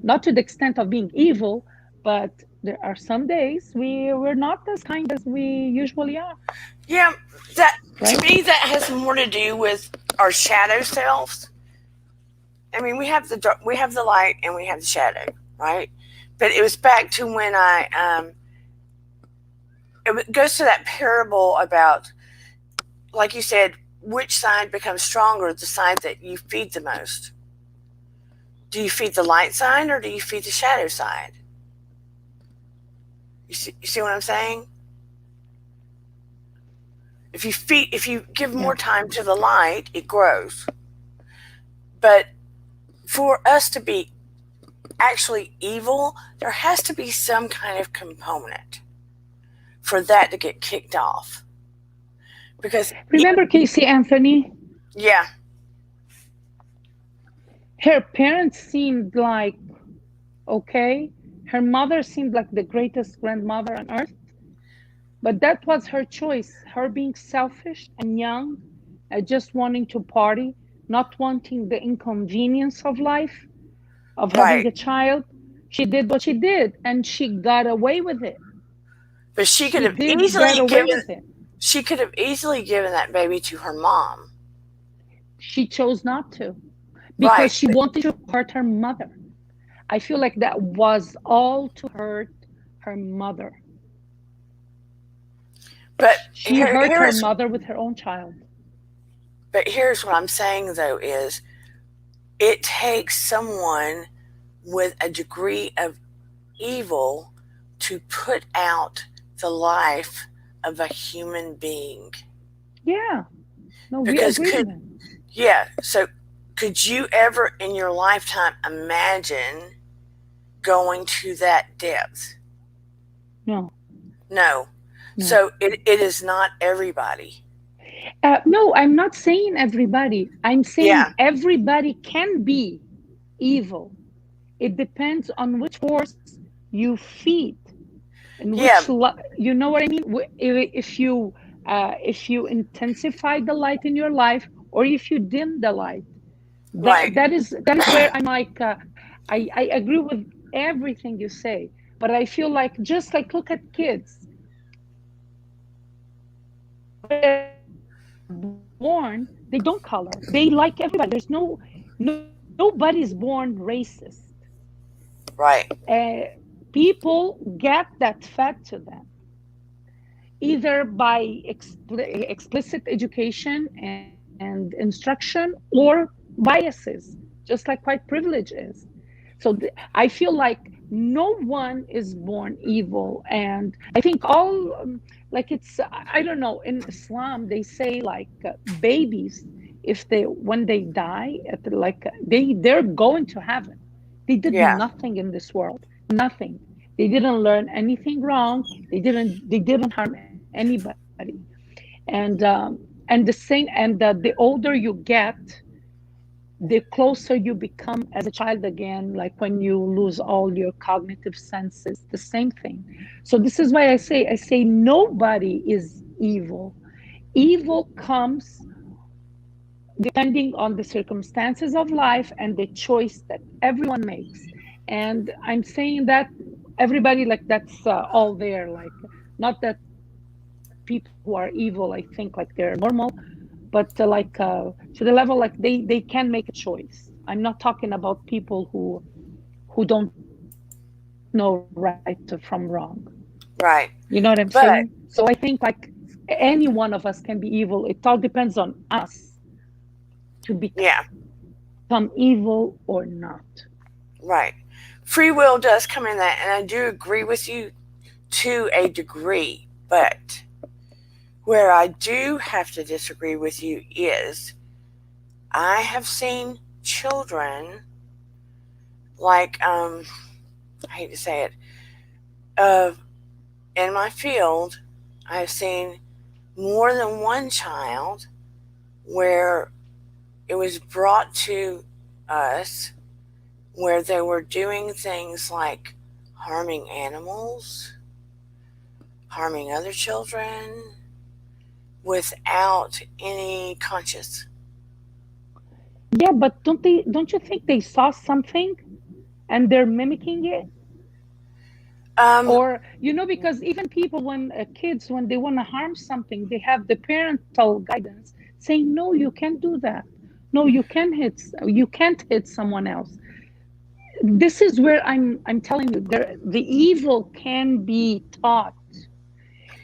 not to the extent of being evil, but there are some days we're not as kind as we usually are, Yeah, that to right? me that has more to do with our shadow selves. I mean, we have the light and we have the shadow, right? But it was back to when it goes to that parable about, like you said, which side becomes stronger, the side that you feed the most. Do you feed the light side or do you feed the shadow side? You see what I'm saying? If you give more Yeah. time to the light, it grows. But for us to be actually evil, there has to be some kind of component for that to get kicked off. Because Remember Casey Anthony? yeah, Her parents seemed like okay. Her mother seemed like the greatest grandmother on earth. But that was her choice, her being selfish and young, just wanting to party, not wanting the inconvenience of life, of having right. a child. She did what she did, and she got away with it. But She did get away with it. she could have easily given that baby to her mom. She chose not to because Right. she wanted to hurt her mother. I feel like that was all to hurt her mother. But She hurt her here's mother with her own child. here's what I'm saying though is it takes someone with a degree of evil to put out the life of a human being. Yeah, no, we Because agree on could that. yeah, so could you ever in your lifetime imagine going to that depth? No, No. no. So it is not everybody. No, I'm not saying everybody. I'm saying Yeah, everybody can be evil. It depends on which force you feed and which yeah, you know what I mean. If you intensify the light in your life, or if you dim the light, right, that is where I'm like, I agree with everything you say, but I feel like, just like, look at kids when they're born, they don't color, they like everybody. There's nobody's born racist. right, uh, People get that fed to them, either by explicit education and instruction, or biases, just like white privilege is. So I feel like no one is born evil. And I think all, like, it's, I don't know, in Islam they say, like, babies, if they, when they die, like, they're going to heaven. They did yeah, nothing in this world, nothing. They didn't learn anything wrong. They didn't harm anybody. And the same, and the older you get, the closer you become as a child again, like when you lose all your cognitive senses, the same thing. So this is why I say nobody is evil. Evil comes depending on the circumstances of life and the choice that everyone makes. And I'm saying that everybody, like, that's all there, like, not that people who are evil, I think, like, they're normal, but to the level, like, they can make a choice. I'm not talking about people who don't know right from wrong. You know what I'm right. saying? So I But think, like, any one of us can be evil. It all depends on us to become yeah, evil or not. right. Free will does come in that, and I do agree with you to a degree. But where I do have to disagree with you is I have seen children, like, I hate to say it, uh, in my field, I've seen more than one child where it was brought to us where they were doing things like harming animals, harming other children without any conscious. Yeah, but don't you think they saw something and they're mimicking it? Um, Or, because even people, when kids, when they want to harm something, they have the parental guidance saying, no, you can't do that. No, you can't hit someone else. This is where I'm telling you, the evil can be taught.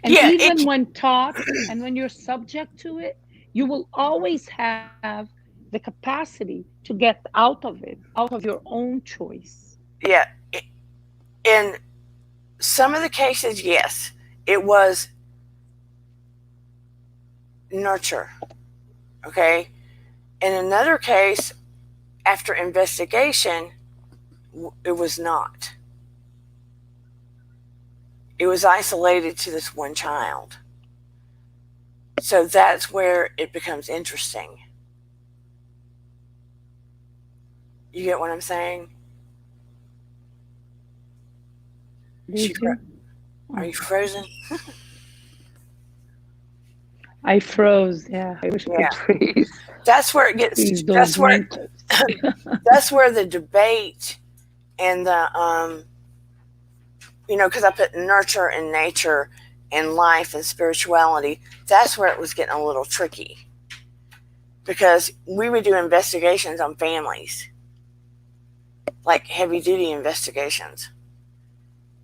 And yeah, even it, when taught, and when you're subject to it, you will always have the capacity to get out of it, out of your own choice. yeah. In some of the cases, yes, it was nurture. Okay. In another case, after investigation, it was not. It was isolated to this one child. So that's where it becomes interesting. You get what I'm saying? She, Did you? are you Oh, frozen? I froze. Yeah, I wish I could Yeah. freeze. That's where it gets. Freeze those wrinkles. That's where the debate and the because I put nurture and nature and life and spirituality. That's where it was getting a little tricky because we would do investigations on families, like heavy duty investigations.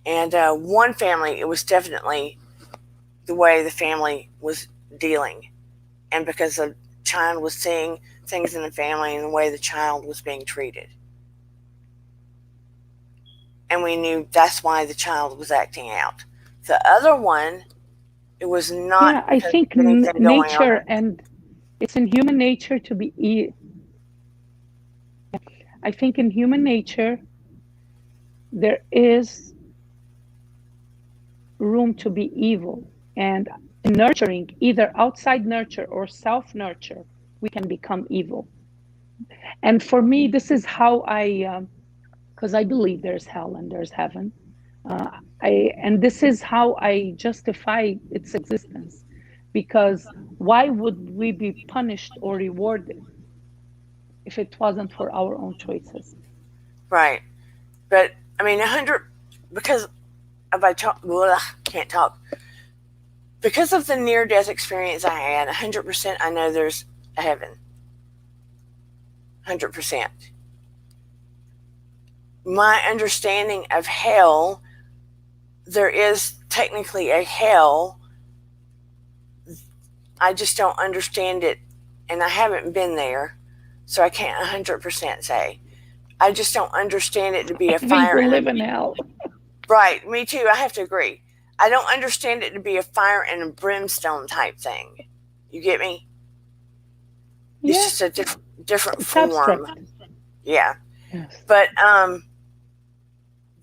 And one family, it was definitely the way the family was dealing. And because the child was seeing things in the family and the way the child was being treated. And we knew that's why the child was acting out. The other one, it was not Yeah, I because think of anything going on. nature, and it's in human nature to be. I think in human nature there is room to be evil, and nurturing, either outside nurture or self nurture, we can become evil. And for me, this is how because I believe there's hell and there's heaven. And this is how I justify its existence. Because why would we be punished or rewarded if it wasn't for our own choices? Right. But I mean, 100, because if I talk, blah, can't talk. Because of the near death experience I had, 100% I know there's a heaven. 100%. My understanding of hell, there is technically a hell. I just don't understand it, and I haven't been there, so I can't 100% say. I just don't understand it to be I a think fire we and live a, in hell. right. Me too. I have to agree. I don't understand it to be a fire and a brimstone type thing. You get me? It's Yeah, just a different it's form. abstract. Yeah. Yes. But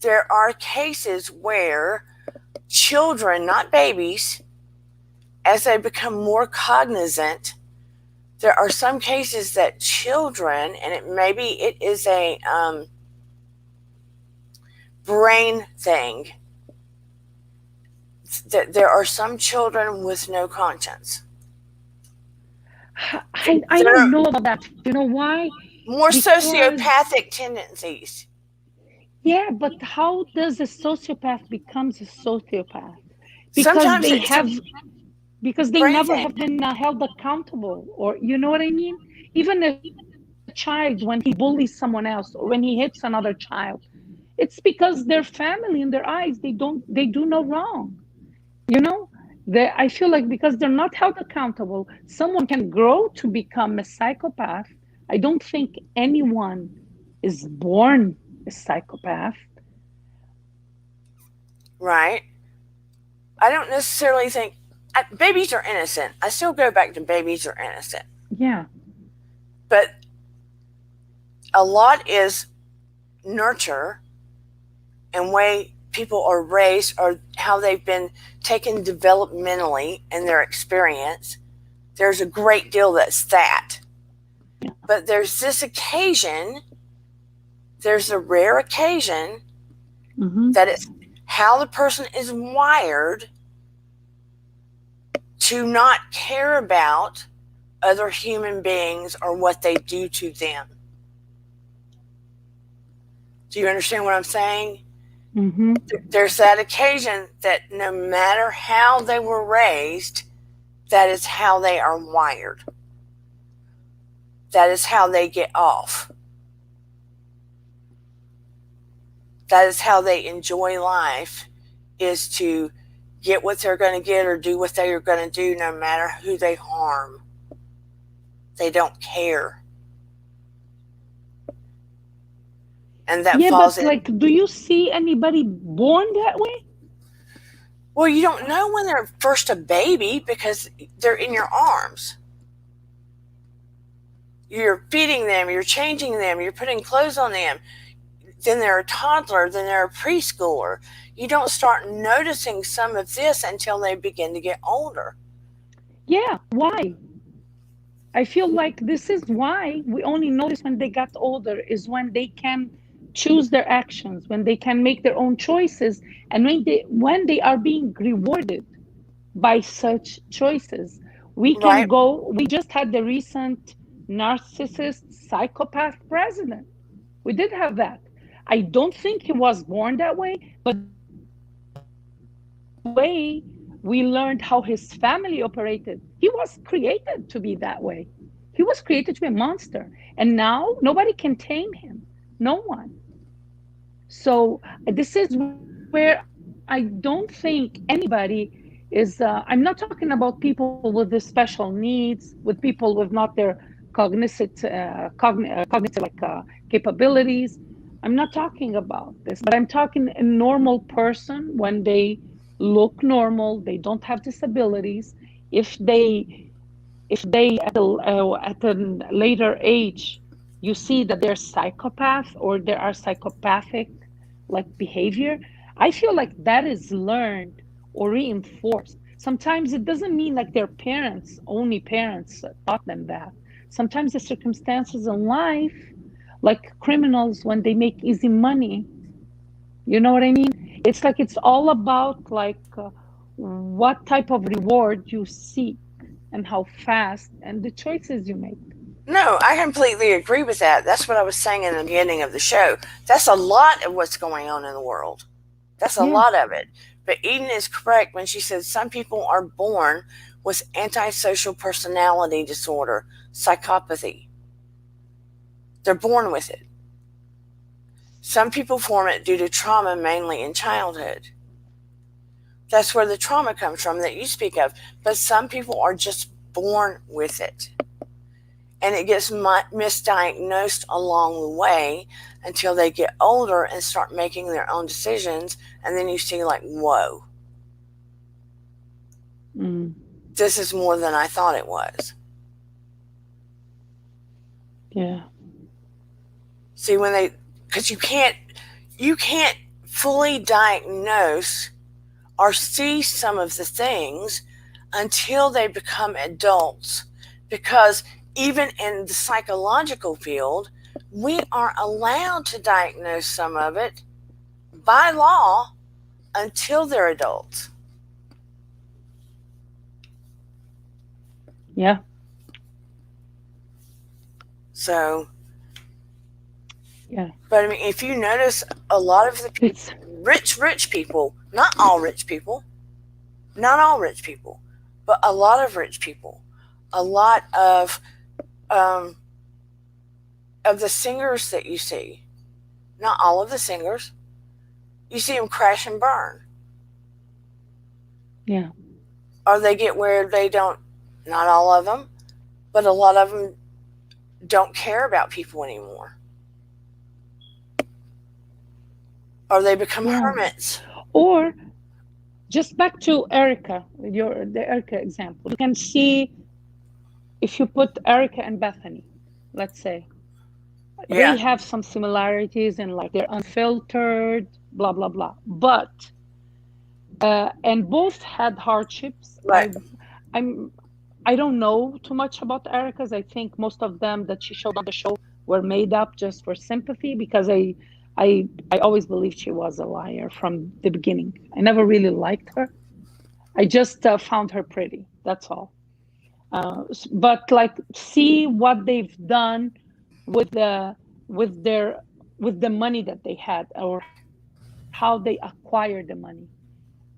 there are cases where children, not babies, as they become more cognizant, there are some cases that children, and maybe it is a brain thing, that there are some children with no conscience. I That don't are know about that. You know why? more Because, sociopathic tendencies. yeah, but how does a sociopath becomes a sociopath? Because Sometimes they it's a have, because they brain never thing. have been held accountable, or you know what I mean? Even a child, when he bullies someone else or when he hits another child, it's because their family in their eyes, they do no wrong. You know, I feel like because they're not held accountable, someone can grow to become a psychopath. I don't think anyone is born a psychopath. Right. I don't necessarily think babies are innocent. I still go back to babies are innocent. Yeah. But a lot is nurture and way people are raised or how they've been taken developmentally in their experience. There's a great deal that's that. But there's this occasion, there's a rare occasion Mm-hmm. that it's how the person is wired to not care about other human beings or what they do to them. Do you understand what I'm saying? Mm-hmm. There's that occasion that no matter how they were raised, that is how they are wired. That is how they get off. That is how they enjoy life, is to get what they're going to get or do what they are going to do no matter who they harm. They don't care. And that Yeah, falls but in. like, do you see anybody born that way? Well, you don't know when they're first a baby because they're in your arms. You're feeding them, you're changing them, you're putting clothes on them. Then they're a toddler, then they're a preschooler. You don't start noticing some of this until they begin to get older. Yeah, why? I feel like this is why we only notice when they got older, is when they can choose their actions, when they can make their own choices, and when they are being rewarded by such choices. We can Right? go, we just had the recent narcissist psychopath president. We did have that. I don't think he was born that way, but the way we learned how his family operated, he was created to be that way. He was created to be a monster. And now nobody can tame him. No one. So this is where I don't think anybody is. I'm not talking about people with the special needs, with people with not their capabilities. I'm not talking about this, but I'm talking a normal person when they look normal, they don't have disabilities. If they at a later age, you see that they're psychopath or there are psychopathic like behavior, I feel like that is learned or reinforced. Sometimes it doesn't mean like their parents, only parents taught them that. Sometimes the circumstances in life, like criminals when they make easy money, you know what I mean? It's like it's all about like what type of reward you seek and how fast and the choices you make. No, I completely agree with that. That's what I was saying in the beginning of the show. That's a lot of what's going on in the world. That's a Yeah. lot of it. But Eden is correct when she says some people are born with antisocial personality disorder, psychopathy. They're born with it. Some people form it due to trauma, mainly in childhood. That's where the trauma comes from that you speak of. But some people are just born with it. And it gets misdiagnosed along the way until they get older and start making their own decisions. And then you see, like, whoa, Mm. this is more than I thought it was. Yeah. See, when they, because you can't fully diagnose or see some of the things until they become adults. Because even in the psychological field, we aren't allowed to diagnose some of it by law until they're adults. Yeah. So, Yeah. but I mean, if you notice, a lot of the It's rich people, not all rich people, but a lot of rich people, a lot um, of the singers that you see, not all of the singers, you see them crash and burn. yeah. Or they get where they don't, not all of them, but a lot of them don't care about people anymore. Or they become Yeah. hermits. Or just back to Erica, the Erica example. You can see if you put Erica and Bethany, let's say, they Yeah, have some similarities in like they're unfiltered, blah blah blah. But and both had hardships. right. I'm I don't know too much about Erica's. I think most of them that she showed on the show were made up just for sympathy because I always believed she was a liar from the beginning. I never really liked her. I just found her pretty. That's all. But like, see what they've done with the with their with the money that they had or how they acquired the money.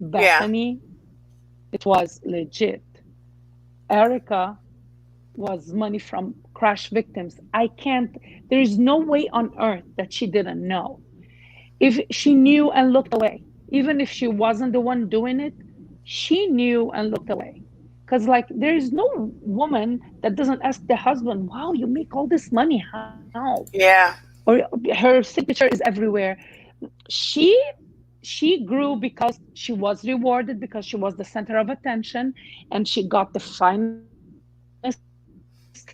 Bethany, Yeah. it was legit. Erica was money from crash victims. I can't. There is no way on earth that she didn't know. If she knew and looked away, even if she wasn't the one doing it, she knew and looked away. Because, like, there is no woman that doesn't ask the husband, wow, you make all this money. How? Yeah. Or her signature is everywhere. She she grew because she was rewarded because she was the center of attention and she got the finest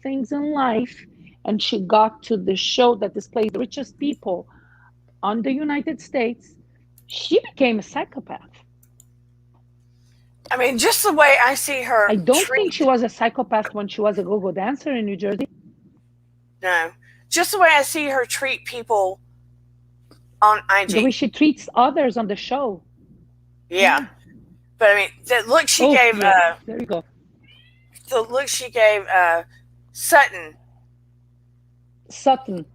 things in life and she got to the show that displays the richest people on the United States. She became a psychopath. I mean, just the way I see I her don't think she treat, was a psychopath when she was a go-go dancer in New Jersey. no, just the way I see her treat people on The way IG. she treats others on the show. Yeah. Yeah. But I mean, the look she Oh, gave, yeah. There you go. the look she gave Sutton. Sutton.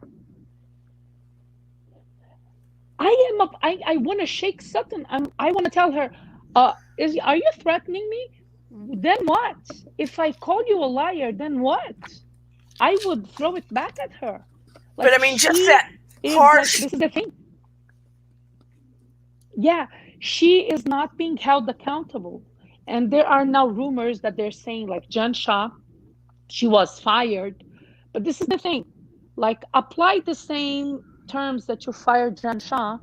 I want to shake Sutton. I want to tell her, are you threatening me? Then what? If I call you a liar, then what? I would throw it back at her. But Like I mean, just she that is like, harsh. this is the thing. Yeah, she is not being held accountable. And there are now rumors that they're saying like Jen Shah, she was fired. But this is the thing. Like apply the same terms that you fired Jen Shah,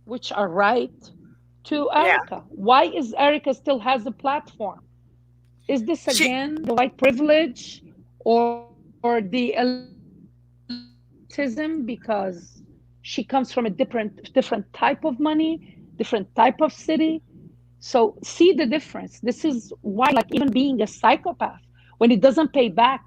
which are right, to Yeah. Erica. Why is Erica still has a platform? Is this She, again the white privilege or the elitism because she comes from a different type of money, different type of city? So So see the difference. This is why, like, even being a psychopath, when it doesn't pay back,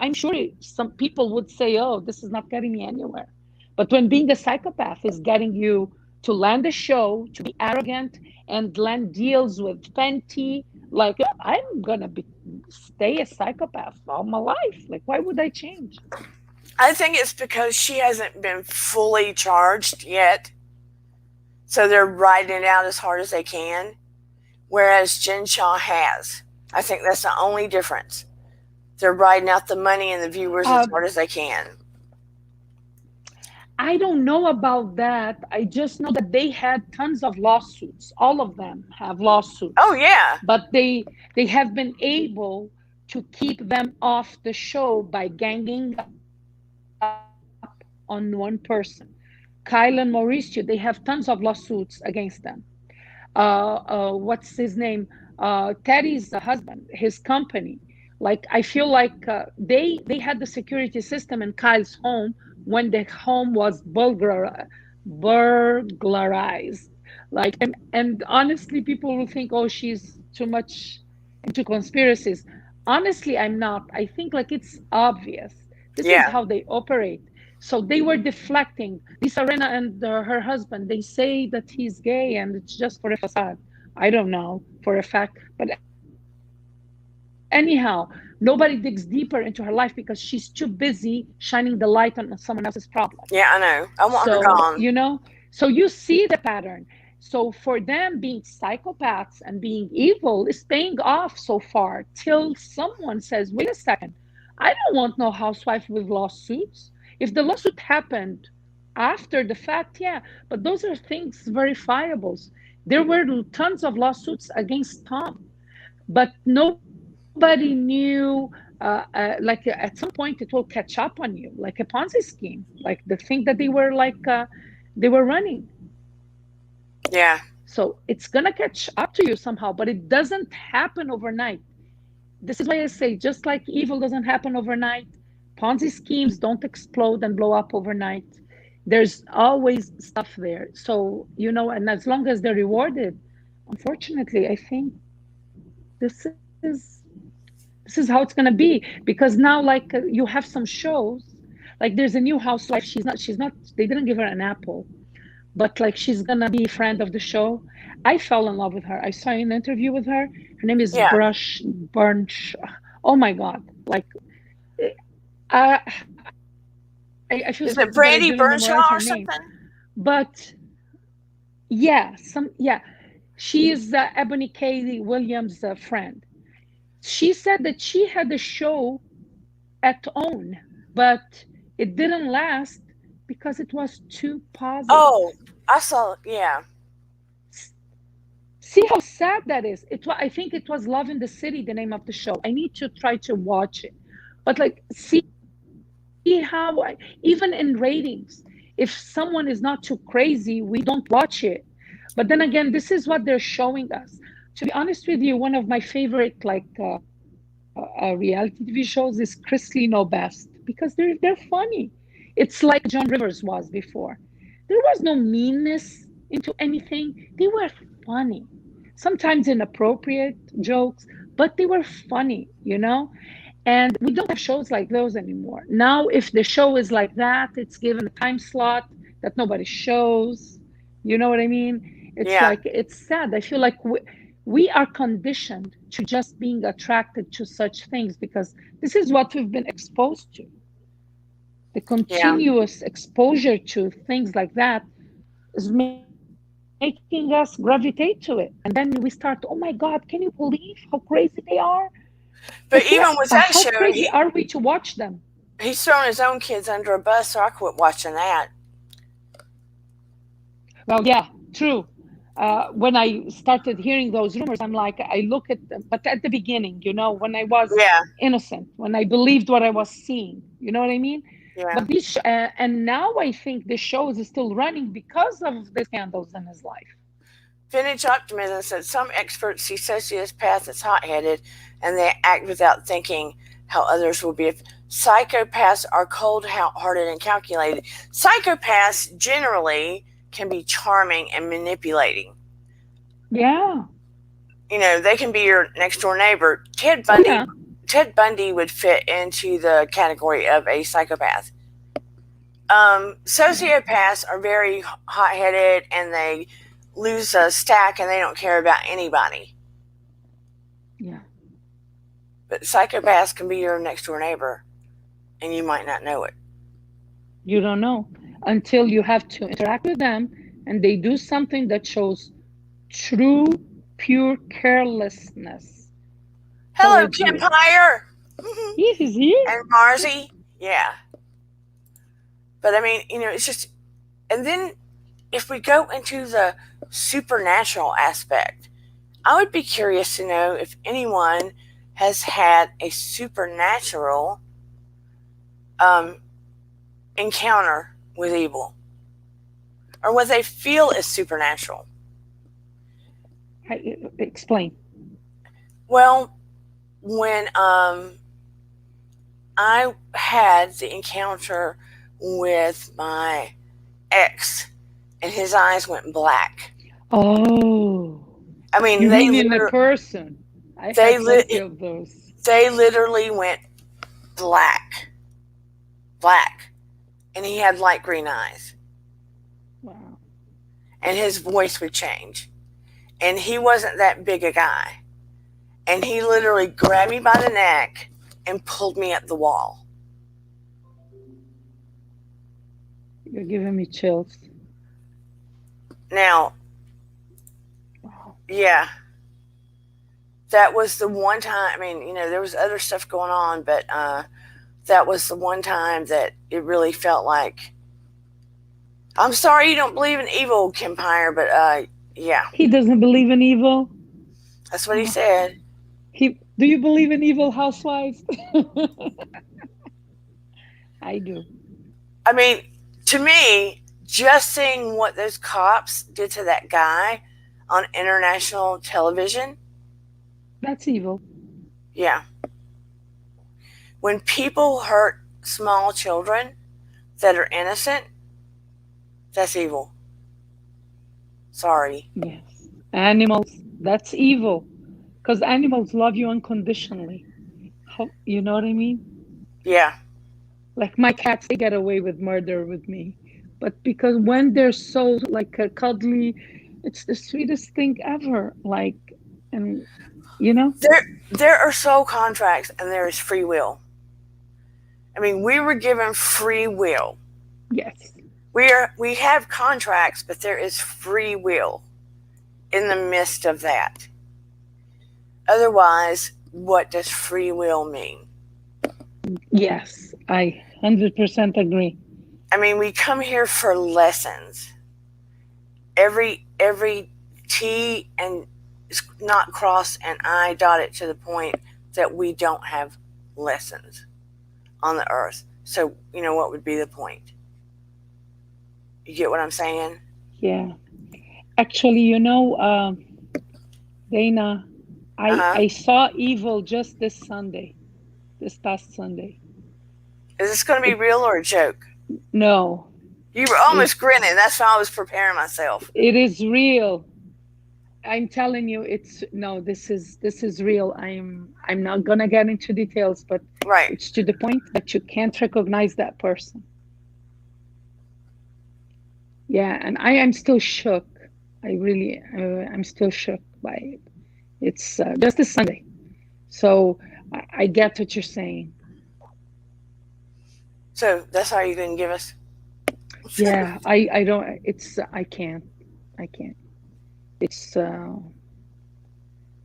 I'm sure some people would say, oh, this is not getting me anywhere. But when being a psychopath is getting you to land a show, to be arrogant, and land deals with Fenty, like, I'm gonna be stay a psychopath all my life. Like, why would I change? I think it's because she hasn't been fully charged yet. So they're riding it out as hard as they can. Whereas Jen Shaw has. I think that's the only difference. They're riding out the money and the viewers as hard as they can. I don't know about that. I just know that they had tons of lawsuits. All of them have Oh, lawsuits, yeah. but they have been able to keep them off the show by ganging up on one person. Kyle and Mauricio, they have tons of lawsuits against them. What's his name? Teddy's husband, his company. Like, I feel like they had the security system in Kyle's home when the home was burglarized. Like, and honestly, people will think, oh, she's too much into conspiracies. Honestly, I'm not. I think like it's obvious. This is Yeah. how they operate. So they were deflecting. Lisa Rinna and her husband, they say that he's gay and it's just for a facade. I don't know for a fact. But anyhow, nobody digs deeper into her life because she's too busy shining the light on someone else's problem. Yeah, I know. I want her So, gone. so you see the pattern. So for them, being psychopaths and being evil is paying off so far till someone says, wait a second, I don't want no housewife with lawsuits. If the lawsuit happened after the fact, yeah, but those are things verifiables. There were tons of lawsuits against Tom, but nobody knew. Like at some point, it will catch up on you, like a Ponzi scheme, like the thing that they were running. Yeah. So it's gonna catch up to you somehow, but it doesn't happen overnight. This is why I say, just like evil doesn't happen overnight, Ponzi schemes don't explode and blow up overnight. There's always stuff there. So, and as long as they're rewarded, unfortunately, I think this is how it's going to be, because now, like, you have some shows, like there's a new housewife. She's not they didn't give her an apple, but like she's gonna be a friend of the show. I fell in love with her. I saw an interview with her. Her name is Yeah. Brush Bunch. Oh my God. Like, I, I feel Is so it bad. I Brandy didn't memorize Burnshaw her or name. something? But yeah. She is Ebony K. Williams' friend. She said that she had a show at OWN, but it didn't last because it was too positive. Oh, I saw. Yeah. See how sad that is. I think it was Love in the City, the name of the show. I need to try to watch it. But like, see how even in ratings, if someone is not too crazy, we don't watch it. But then again, this is what they're showing us. To be honest with you, one of my favorite reality TV shows is Chrisley Know Best, because they're funny. It's like John Rivers was before. There was no meanness into anything. They were funny, sometimes inappropriate jokes, but they were funny. And we don't have shows like those anymore. Now, if the show is like that, it's given a time slot that nobody shows. You know what I mean? It's Yeah. like, it's sad. I feel like we are conditioned to just being attracted to such things because this is what we've been exposed to. The Yeah. continuous exposure to things like that is making us gravitate to it. And then we start, oh my God, can you believe how crazy they are? Like, yeah, But how even with crazy that are show, we to watch them? he's throwing his own kids under a bus, so I quit watching that. Well, yeah, true. When I started hearing those rumors, I'm like, I look at them, but at the beginning, when I was Yeah. innocent, when I believed what I was seeing, you know what I mean? Yeah. But and now I think the show is still running because of the scandals in his life. Vintage Optimism said some experts see sociopaths as hot headed and they act without thinking how others will be. Psychopaths are cold hearted and calculated. Psychopaths generally can be charming and manipulating. Yeah. they can be your next door neighbor. Oh yeah. Ted Bundy would fit into the category of a psychopath. Yeah. Sociopaths are very hot headed and they lose a stack and they don't care about anybody. Yeah. But psychopaths can be your next door neighbor and you might not know it. You don't know until you have to interact with them and they do something that shows true, pure carelessness Hello, towards you. Kempire! Yes, he's here. And Marzi. Yeah. But I mean, it's just. And then if we go into the supernatural aspect, I would be curious to know if anyone has had a supernatural encounter with evil or what they feel is supernatural. Explain. Well, when I had the encounter with my ex and his eyes went black. Oh, I mean, you mean in a person? I had plenty of those. They literally went black. And he had light green eyes. Wow. And his voice would change. And he wasn't that big a guy. And he literally grabbed me by the neck and pulled me up the wall. You're giving me chills. Now, wow. Yeah. That was the one time, I mean, there was other stuff going on, but that was the one time that it really felt like, I'm sorry you don't believe in evil, Kempire, but yeah. He doesn't believe in evil? That's what he said. Do you believe in evil, housewives? I do. I mean, to me, just seeing what those cops did to that guy on international television. That's evil. Yeah. When people hurt small children that are innocent, that's evil. Sorry. Yes. Animals, that's evil. Because animals love you unconditionally. You know what I mean? Yeah. Like my cats, they get away with murder with me. But because when they're so like cuddly, it's the sweetest thing ever. Like, and there are soul contracts and there is free will. I mean, we were given free will. Yes. We have contracts, but there is free will in the midst of that. Otherwise, what does free will mean? Yes, I 100% agree. I mean, we come here for lessons. Every T and not cross and I dotted to the point that we don't have lessons on the earth. So, what would be the point? You get what I'm saying? Yeah. Actually, Dana, I saw evil just this past Sunday. Is this going to be real or a joke? No. You were almost grinning. That's why I was preparing myself. It is real. I'm telling you, this is real. I'm not gonna get into details, but right. It's to the point that you can't recognize that person. Yeah, and I am still shook. I'm still shook by it. It's just this Sunday, so I get what you're saying. So that's all you can give us? Yeah, I don't. I can't. It's.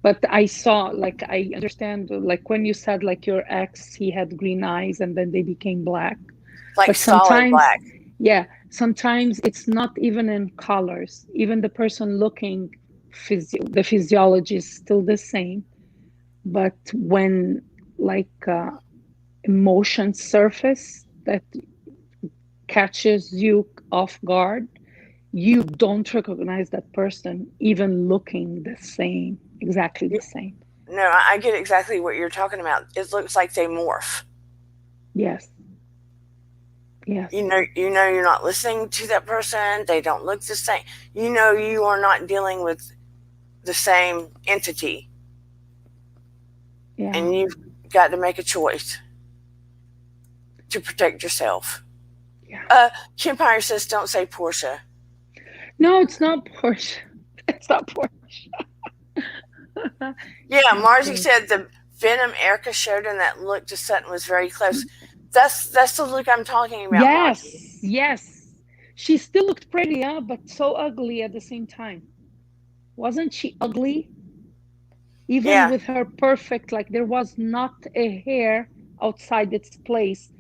But I saw, like, I understand, like when you said, like your ex, he had green eyes and then they became black. Like but solid black. Yeah, sometimes it's not even in colors. Even the person looking, the physiology is still the same. But when emotions surface that catches you off guard, you don't recognize that person even looking exactly the same. No, I get exactly what you're talking about. It looks like they morph. Yes. You know you're not listening to that person. They don't look the same. You are not dealing with the same entity, Yeah. and you've got to make a choice to protect yourself. Yeah. Kempire says, "Don't say Portia." No, it's not Porsche. It's not Porsche. Yeah, Margie Okay. said the Venom Erica showed in that look to Sutton was very close. That's the look I'm talking about, Margie. Yes, yes. She still looked pretty, huh? But so ugly at the same time. Wasn't she ugly? Even Yeah, with her perfect, like there was not a hair outside its place.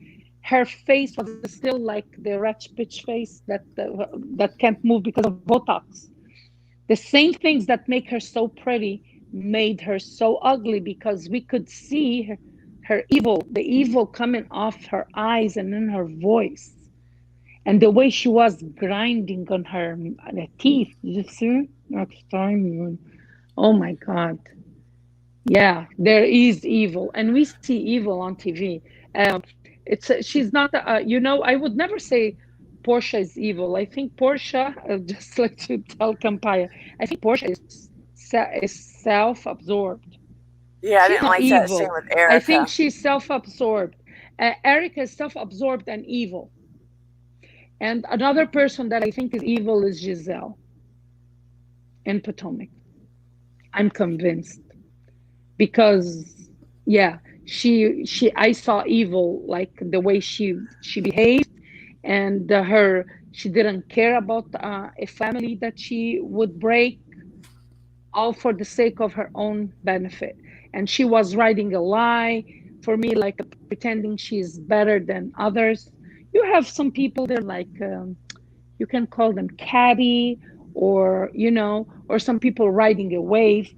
Her face was still like the rat bitch face that can't move because of Botox. The same things that make her so pretty made her so ugly because we could see her evil, the evil coming off her eyes and in her voice. And the way she was grinding on her teeth. Did you see? Next time. Oh my God. Yeah, there is evil, and we see evil on TV. It's she's not. I would never say Portia is evil. I think Portia, just like to tell Campaya, I think Portia is self-absorbed. yeah, I She's didn't not like that scene evil. with I think Erica. she's self-absorbed. Erica is self-absorbed and evil. And another person that I think is evil is Giselle in Potomac. I'm convinced because yeah, she I saw evil like the way she behaved, and her she didn't care about a family that she would break, all for the sake of her own benefit. And she was writing a lie for me, like pretending she's better than others. You have some people, they're like you can call them catty, or or some people riding a wave.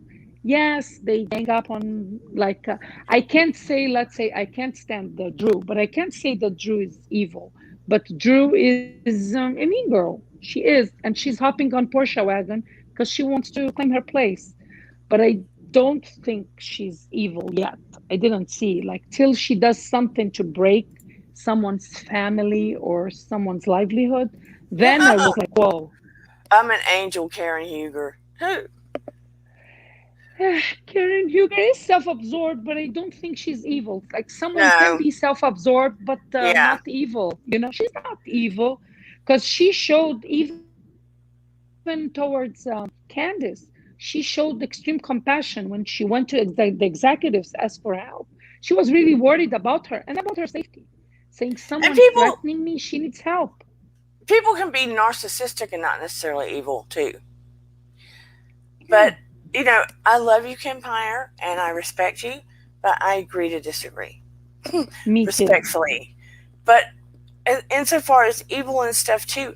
Yes, they gang up on, like I can't say, let's say I can't stand the Drew, but I can't say that Drew is evil. But Drew is a mean girl. She is, and she's hopping on Porsche wagon because she wants to claim her place. But I don't think she's evil yet. I didn't see, like, till she does something to break someone's family or someone's livelihood. Then I was like, whoa. I'm an angel, Karen Huger. Who? Karen Huger is self-absorbed, but I don't think she's evil. Like someone can No. be self-absorbed, but Yeah. not evil. She's not evil because she showed, even towards Candace, she showed extreme compassion when she went to the executives, asked for help. She was really worried about her and about her safety, saying someone And people threatening me, she needs help. people can be narcissistic and not necessarily evil too. Yeah, But I love you, Kempire, and I respect you, but I agree to disagree me too. respectfully. But insofar as evil and stuff too,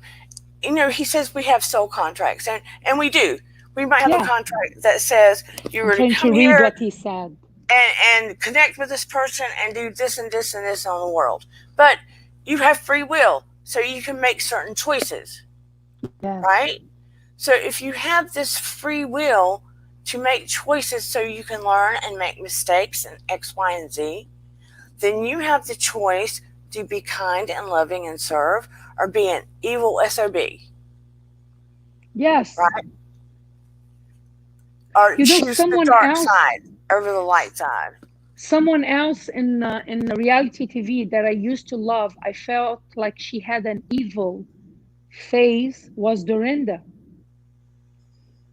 he says we have soul contracts, and we do. We might have a Yeah, contract that says you I'm were to trying to come read here what he said. and connect with this person and do this and this and this on the world. But you have free will, so you can make certain choices, Yes. right? So if you have this free will to make choices so you can learn and make mistakes and X, Y, and Z, then you have the choice to be kind and loving and serve, or be an evil SOB, Yes. right? Or choose the Someone dark else, side over the light side. in reality TV that I used to love, I felt like she had an evil phase, was Dorinda,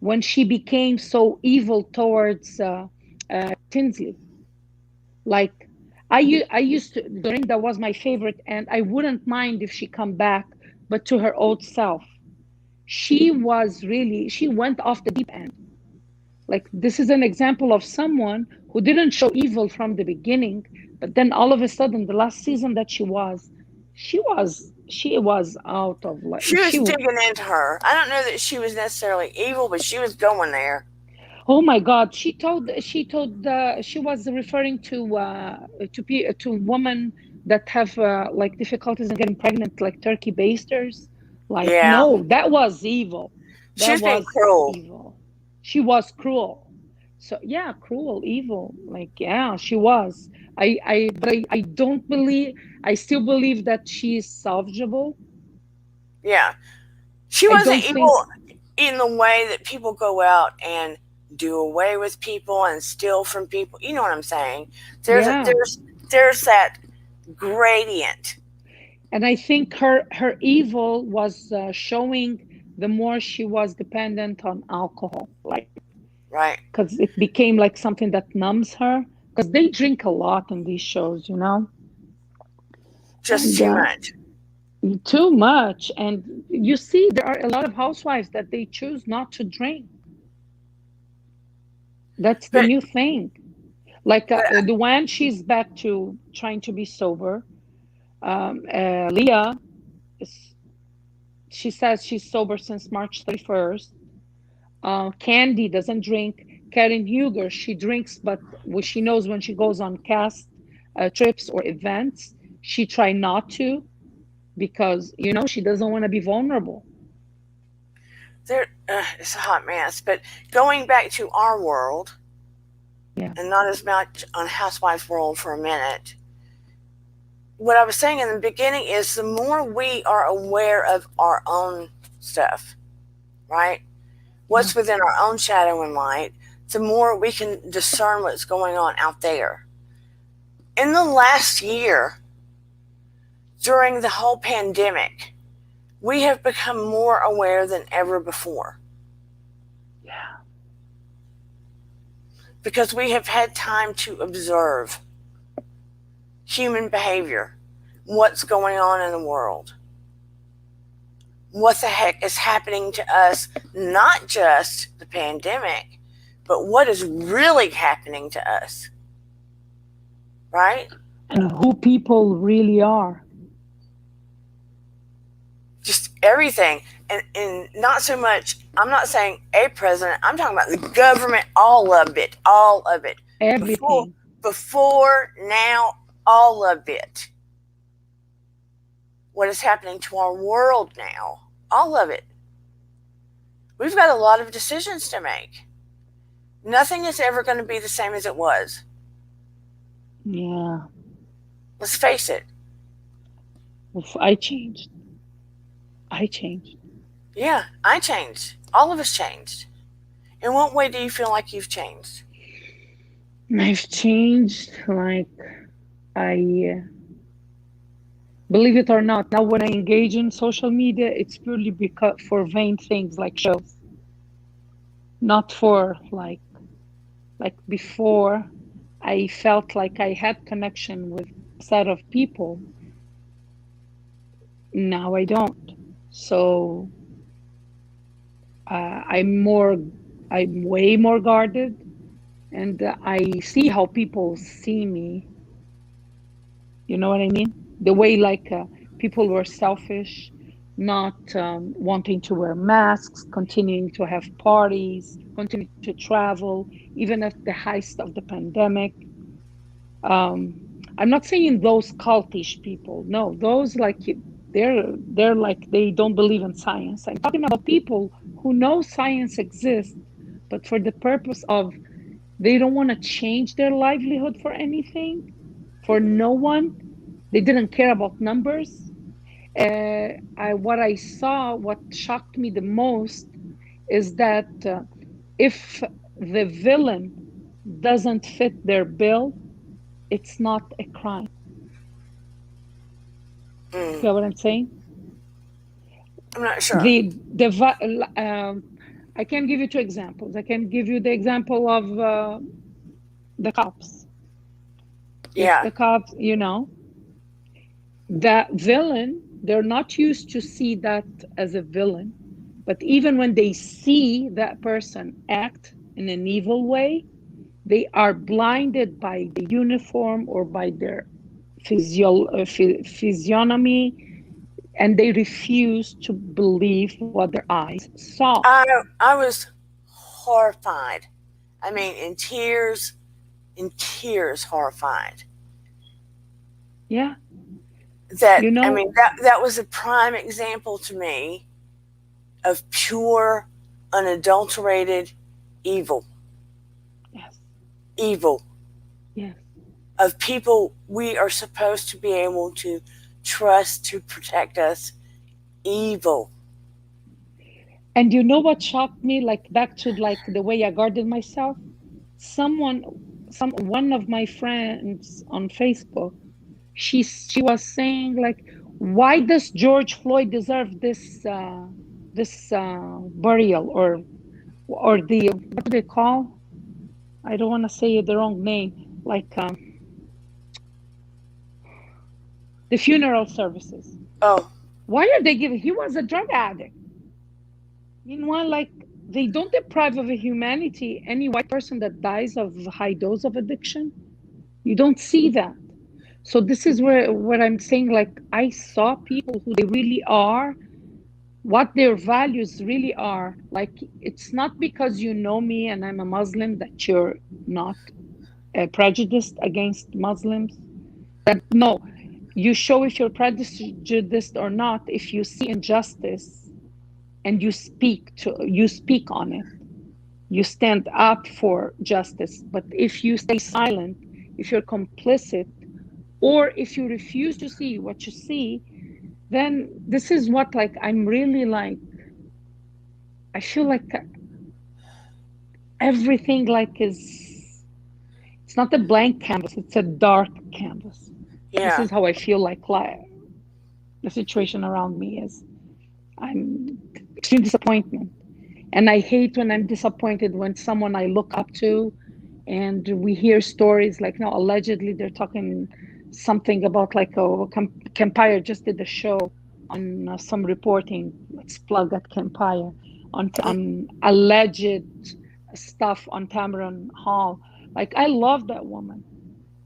when she became so evil towards Tinsley. Like I used to, Dorinda was my favorite, and I wouldn't mind if she come back, but to her old self. She went off the deep end. Like, this is an example of someone who didn't show evil from the beginning, but then all of a sudden, the last season that she was out of, like, She was digging into her. I don't know that she was necessarily evil, but she was going there. oh my God, she was referring to women that have like difficulties in getting pregnant, like turkey basters. Like, Yeah. no, that was evil. She That was being was cruel. evil. She was cruel. So yeah, cruel, evil. Like, yeah, she was. I don't believe. I still believe that she is salvageable. Yeah. She I wasn't don't think. evil in the way that people go out and do away with people and steal from people. You know what I'm saying? There's a, Yeah. there's that gradient, And I think her evil was showing the more she was dependent on alcohol, like right? because it became like something that numbs her. Because they drink a lot in these shows, you know, Just and too much. too much. And you see, there are a lot of housewives that they choose not to drink. That's the But new thing. Like but the one she's back to trying to be sober. Leah, is, she says she's sober since March 31st. Candy doesn't drink. Karen Huger, she drinks, but she knows when she goes on cast trips or events, she try not to because she doesn't want to be vulnerable. there, it's a hot mess. But going back to our world, Yeah, and not as much on Housewives world for a minute. What I was saying in the beginning is the more we are aware of our own stuff, right? yeah, What's within our own shadow and light, the more we can discern what's going on out there. In the last year, during the whole pandemic, we have become more aware than ever before yeah. because we have had time to observe human behavior, what's going on in the world, what the heck is happening to us, not just the pandemic, but what is really happening to us, right? And who people really are. Just everything. And not so much, I'm not saying a president, I'm talking about the government, all of it, all of it. Before, Everything. before, now, all of it. What is happening to our world now, all of it. We've got a lot of decisions to make. Nothing is ever going to be the same as it was. Yeah. Let's face it. I changed. I changed. Yeah, I changed. All of us changed. In what way do you feel like you've changed? I've changed. Like I believe it or not, now when I engage in social media, it's purely because for vain things like shows, not for like before. I felt like I had connection with a set of people. Now I don't. So I'm more, I'm way more guarded, and I see how people see me. You know what I mean? The way like people were selfish, not wanting to wear masks, continuing to have parties, continuing to travel, even at the height of the pandemic. Um, I'm not saying those cultish people. No, those like they're like they don't believe in science. I'm talking about people who know science exists, but for the purpose of they don't want to change their livelihood for anything, for no one. They didn't care about numbers. What I saw, what shocked me the most, is that if the villain doesn't fit their bill, it's not a crime. Mm, You know what I'm saying? I'm not sure. The I can give you two examples. I can give you the example of the cops. If Yeah. the cops, that villain, they're not used to see that as a villain, but even when they see that person act in an evil way, they are blinded by the uniform or by their physiognomy, and they refuse to believe what their eyes saw. I was horrified. I mean, in tears, horrified. Yeah, That you I know, mean, that was a prime example to me of pure, unadulterated evil. yes, Evil yes, of people we are supposed to be able to trust to protect us. Evil. And you know what shocked me? Like back to like the way I guarded myself. Someone, one of my friends on Facebook, she was saying like, why does George Floyd deserve this burial, or the, what do they call? I don't want to say the wrong name. Like the funeral services. Oh, Why are they giving? He was a drug addict. Meanwhile, like they don't deprive of a humanity any white person that dies of high dose of addiction. You don't see that. So this is where what I'm saying. Like I saw people who they really are, what their values really are. Like it's not because you know me and I'm a Muslim that you're not prejudiced against Muslims. No, you show if you're prejudiced or not if you see injustice and you speak on it. You stand up for justice. But if you stay silent, if you're complicit, or if you refuse to see what you see, then this is what like I'm really like I feel like everything like is it's not a blank canvas, it's a dark canvas. This yeah. is how I feel like the situation around me is. I'm extreme disappointment. And I hate when I'm disappointed when someone I look up to and we hear stories like now allegedly they're talking something about like oh Campire just did a show on some reporting. Let's plug that Campire on alleged stuff on Tamron Hall. Like I love that woman,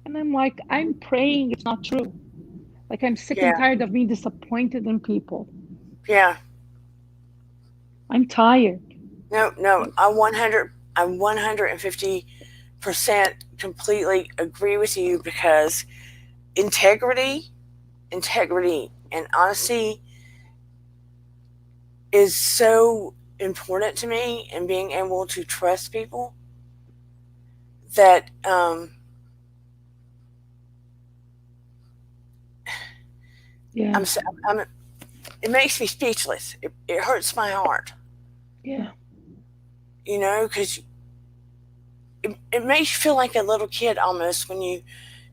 and I'm like I'm praying it's not true. Like I'm sick and Yeah. tired of being disappointed in people. Yeah. I'm tired. No, no, I 150% completely agree with you because integrity, integrity and honesty is so important to me and being able to trust people that Yeah, I'm, I'm it makes me speechless. It hurts my heart, yeah, because it makes you feel like a little kid almost when you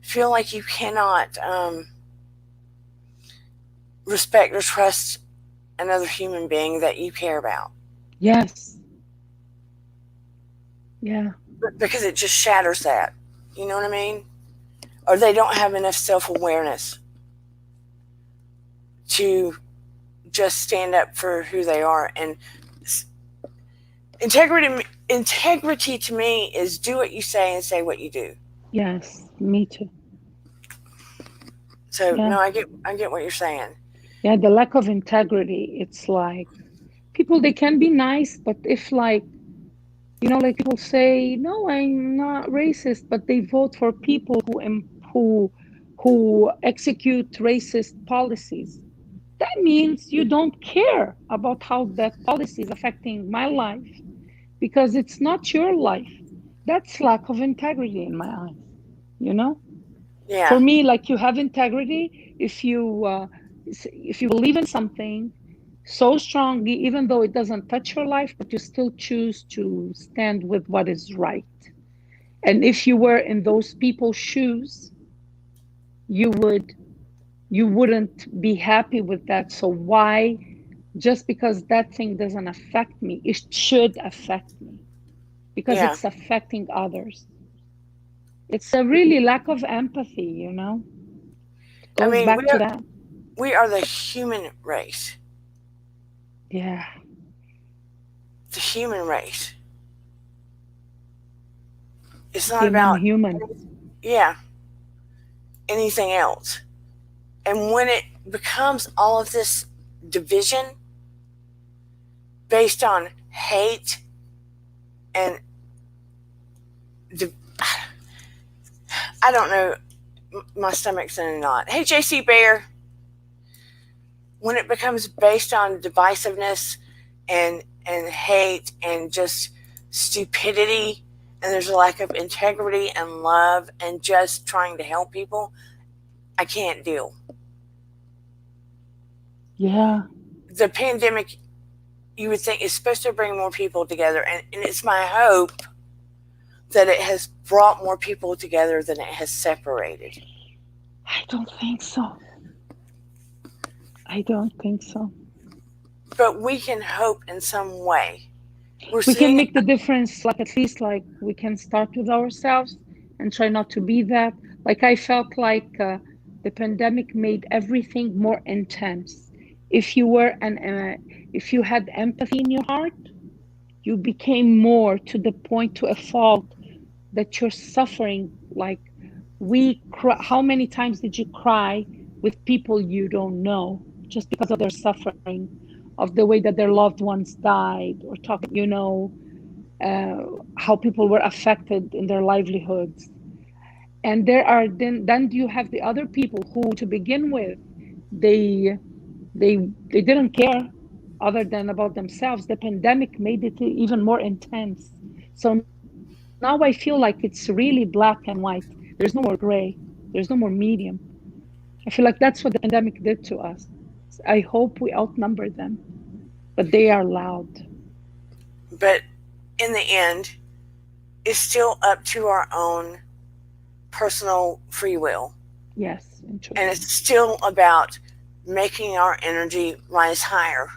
feel like you cannot respect or trust another human being that you care about yes, yeah, because it just shatters that. You know what I mean? Or they don't have enough self awareness to just stand up for who they are. And integrity to me is do what you say and say what you do. yes, me too. So Yeah, no, I get what you're saying. yeah, the lack of integrity, it's like people they can be nice, but if like like people say, no, I'm not racist, but they vote for people who who execute racist policies. That means you don't care about how that policy is affecting my life because it's not your life. That's lack of integrity in my eyes, you know? For Yeah, me, like you have integrity if you believe in something so strongly, even though it doesn't touch your life, but you still choose to stand with what is right. And if you were in those people's shoes, you would you wouldn't be happy with that. So why, just because that thing doesn't affect me, it should affect me because yeah. it's affecting others. It's a really lack of empathy, it I goes mean, back to that. we are the human race. Yeah, The human race. It's not about human. yeah anything else. And when it becomes all of this division based on hate and I don't know, my stomach's in a knot. Hey, JC Bear, when it becomes based on divisiveness and hate and just stupidity, and there's a lack of integrity and love and just trying to help people, I can't deal. Yeah, The pandemic you would think it's supposed to bring more people together. And it's my hope that it has brought more people together than it has separated. I don't think so. I don't think so. But we can hope in some way. We're We can seeing, make the difference, like at least like we can start with ourselves and try not to be that. Like I felt like the pandemic made everything more intense. If you were an if you had empathy in your heart, you became more to the point to a fault that you're suffering. Like we cry, how many times did you cry with people you don't know just because of their suffering, of the way that their loved ones died, or talking, uh, how people were affected in their livelihoods. And there are then you have the other people who, to begin with, they they didn't care other than about themselves. The pandemic made it even more intense. So now I feel like it's really black and white. There's no more gray. There's no more medium. I feel like that's what the pandemic did to us. I hope we outnumber them, but they are loud. but in the end, it's still up to our own personal free will. Yes, and And choice. it's still about making our energy rise higher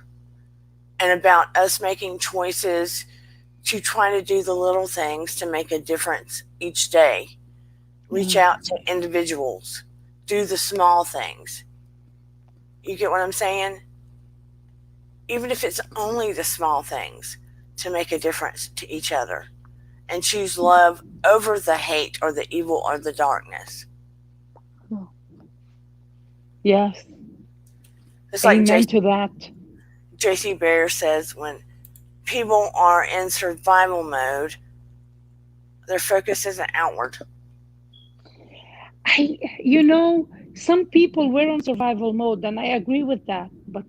and about us making choices to try to do the little things to make a difference each day. Reach Yeah. out to individuals, do the small things. You get what I'm saying? Even if it's only the small things, to make a difference to each other and choose love over the hate or the evil or the darkness. Oh, yes. It's like Amen to that. J.C. Bear says, when people are in survival mode, their focus isn't outward. Some people were on survival mode, and I agree with that. But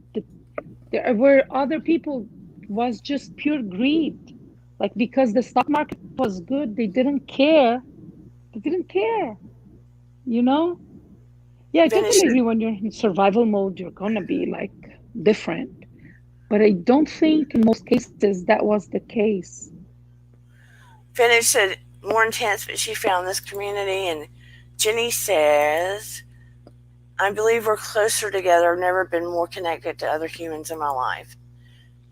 there were other people was just pure greed, like because the stock market was good, they didn't care. They didn't care. You know? Yeah, I Finish totally it. agree. When you're in survival mode, you're gonna be like different. But I don't think in most cases that was the case. Finish it more intense, but she found this community. And Jenny says, I believe we're closer together. I've never been more connected to other humans in my life.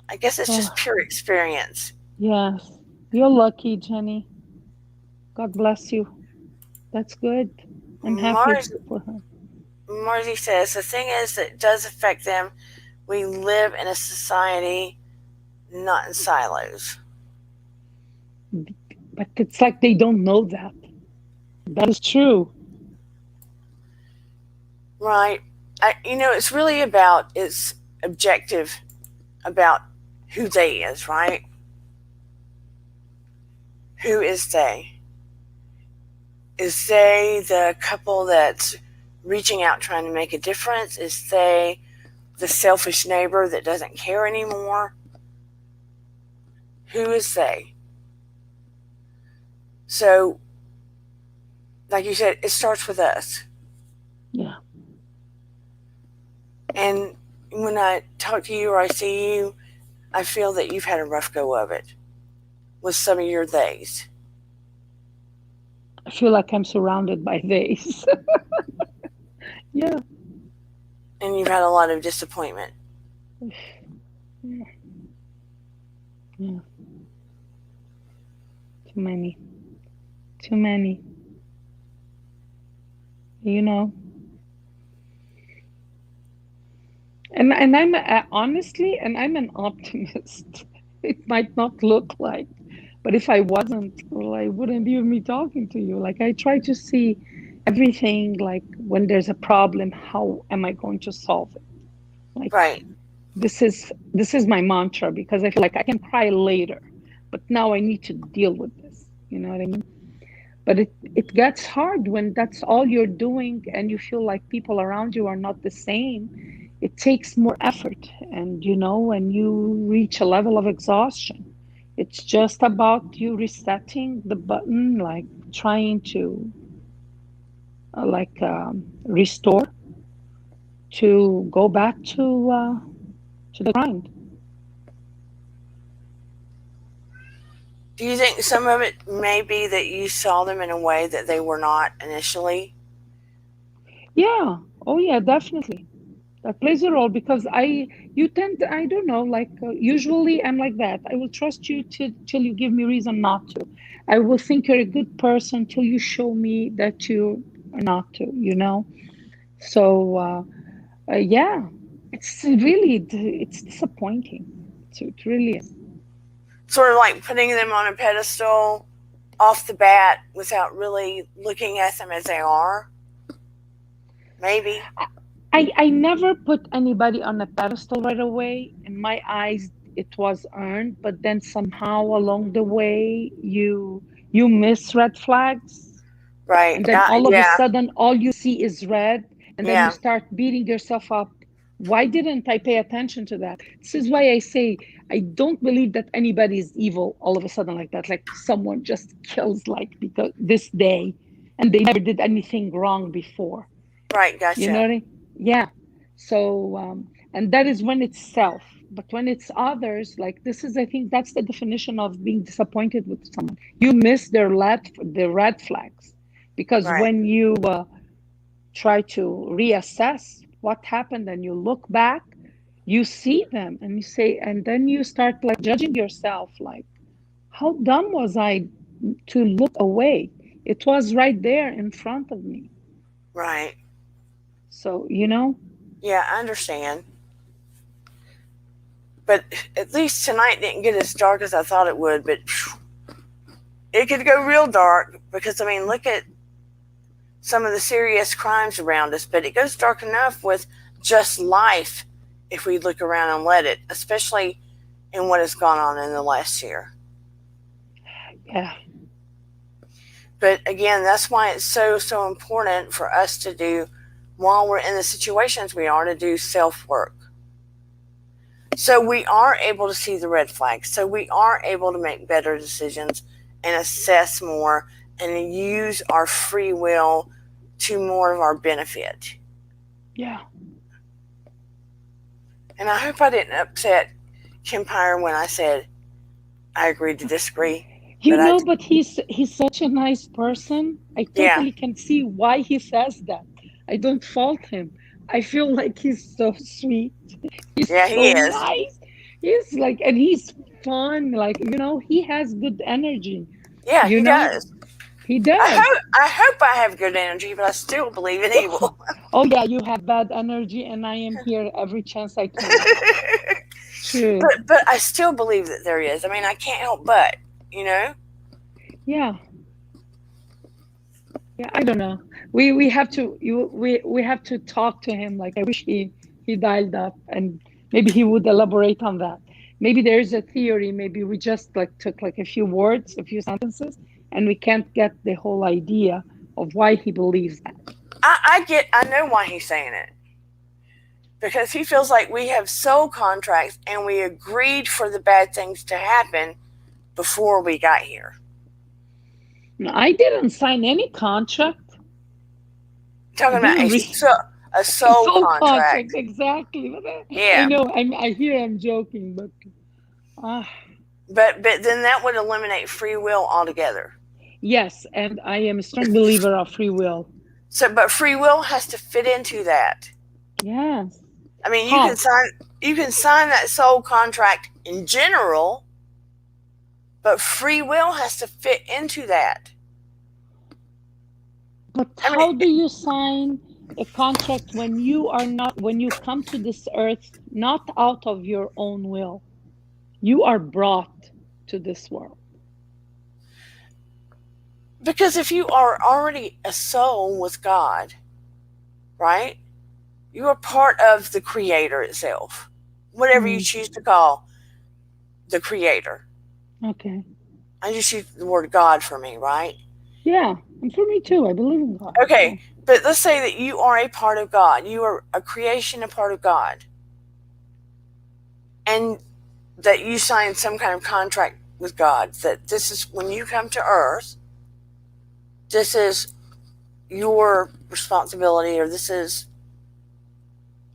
I guess it's just Oh, pure experience. yes. You're lucky, Jenny. God bless you. That's good. I'm happy Mars, for her. Margie says, the thing is that it does affect them. We live in a society, not in silos. But it's like they don't know that. That is true. Right. It's really about, it's objective about who they is, right? Who is they? Is they the couple that's reaching out trying to make a difference? Is they the selfish neighbor that doesn't care anymore? Who is they? So, like you said, it starts with us. Yeah. And when I talk to you or I see you, I feel that you've had a rough go of it with some of your days. I feel like I'm surrounded by this. Yeah. And you've had a lot of disappointment. Yeah. Yeah. Too many. Too many. You know. And I'm honestly, and I'm an optimist. It might not look like, but if I wasn't, well, I wouldn't be with me talking to you. Like I try to see everything like when there's a problem, how am I going to solve it? Like Right. this is my mantra because I feel like I can cry later, but now I need to deal with this. You know what I mean? But it gets hard when that's all you're doing and you feel like people around you are not the same. It takes more effort, and when you reach a level of exhaustion, it's just about you resetting the button, like trying to restore, to go back to the grind. Do you think some of it may be that you saw them in a way that they were not initially? Yeah. Oh, yeah, definitely. That plays a role because you tend, I don't know, like usually I'm like that. I will trust you till you give me reason not to. I will think you're a good person till you show me that you are not to, you know? So, yeah, it's really, it's disappointing. It really is. Sort of like putting them on a pedestal off the bat without really looking at them as they are? Maybe. I never put anybody on a pedestal right away. In my eyes, it was earned, but then somehow along the way, you miss red flags, Right. and then all of a Yeah. sudden, all you see is red, and then you Yeah. start beating yourself up. Why didn't I pay attention to that? This is why I say I don't believe that anybody is evil all of a sudden like that. Like someone just kills like because this day, and they never did anything wrong before. Right. You know Gotcha. what I mean? Yeah. So, and that is when it's self. But when it's others, like this is, I think that's the definition of being disappointed with someone. You miss the red flags, because Right. when you try to reassess what happened and you look back, you see them and you say, and then you start like judging yourself, like, how dumb was I to look away? It was right there in front of me. Right. So, you know, Yeah, I understand. But at least tonight didn't get as dark as I thought it would. But it could go real dark because, I mean, look at some of the serious crimes around us. But it goes dark enough with just life if we look around and let it, especially in what has gone on in the last year. yeah. But again, that's why it's so important for us to do, while we're in the situations we are, to do self work. So we are able to see the red flags. So we are able to make better decisions and assess more and use our free will to more of our benefit. Yeah. And I hope I didn't upset Kempire when I said I agreed to disagree. You But I, know, but he's such a nice person. I yeah, totally can see why he says that. I don't fault him. I feel like he's so sweet. He's yeah, he so is. nice. He's like, and he's fun. Like, you know, he has good energy. Yeah, You he know, does. he does. I hope I have good energy, but I still believe in evil. Oh yeah, you have bad energy, and I am here every chance I can. True. But I still believe that there is. I mean, I can't help but, you know. Yeah. Yeah, I don't know. We have to we have to talk to him. Like I wish he dialed up and maybe he would elaborate on that. Maybe there is a theory. Maybe we just like took like a few words, a few sentences, and we can't get the whole idea of why he believes that. I know why he's saying it, because he feels like we have soul contracts and we agreed for the bad things to happen before we got here. No, I didn't sign any contract. I Talking about didn't read a soul soul contract contract. exactly. But I Yeah, know I hear I'm joking, but ah. but then that would eliminate free will altogether. Yes, and I am a strong believer of free will. So, but free will has to fit into that. Yes. I mean, How? you can sign that soul contract in general, but free will has to fit into that. But I mean, how do you sign a contract when you are not, when you come to this earth not out of your own will? You are brought to this world. because if you are already a soul with God, right? You are part of the Creator itself, whatever you Hmm. choose to call the Creator. Okay. I just use the word God for me, right? Yeah, and for me too. I believe in God. Yeah. Okay, but let's say that you are a part of God. You are a creation, a part of God, and that you sign some kind of contract with God that this is when you come to Earth, this is your responsibility, or this is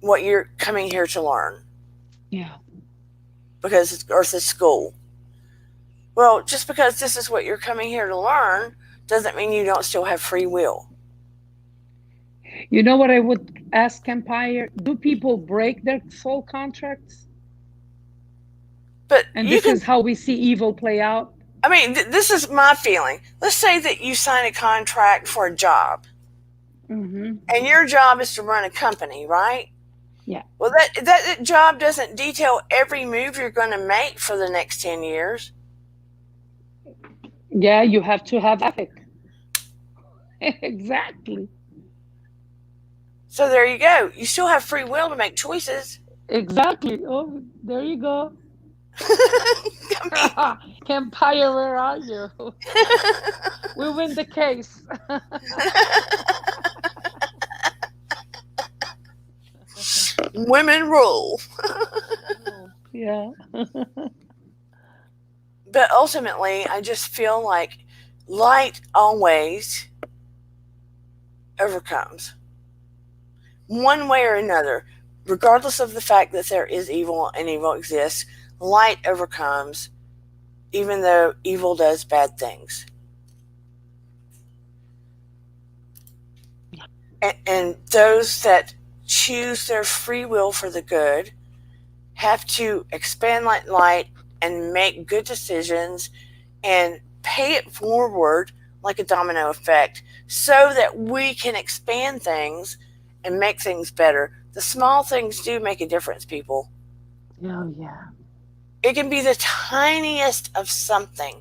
what you're coming here to learn, Yeah. because Earth is school. Well, just because this is what you're coming here to learn doesn't mean you don't still have free will. You know what I would ask Empire? Do people break their soul contracts? But And you this can, is how we see evil play out. I mean, this is my feeling. Let's say that you sign a contract for a job, Mm-hmm. and your job is to run a company, right? Yeah. Well, that job doesn't detail every move you're going to make for the next 10 years. Yeah, you have to have ethic. Exactly. So there you go. You still have free will to make choices. Exactly. Oh, there you go. I mean, Empire, where are you? We win the case. women rule. Yeah. But ultimately, I just feel like light always overcomes. One way or another, regardless of the fact that there is evil and evil exists, light overcomes, even though evil does bad things. And those that choose their free will for the good have to expand like light and make good decisions and pay it forward like a domino effect so that we can expand things and make things better. The small things do make a difference, people. Oh, yeah. It can be the tiniest of something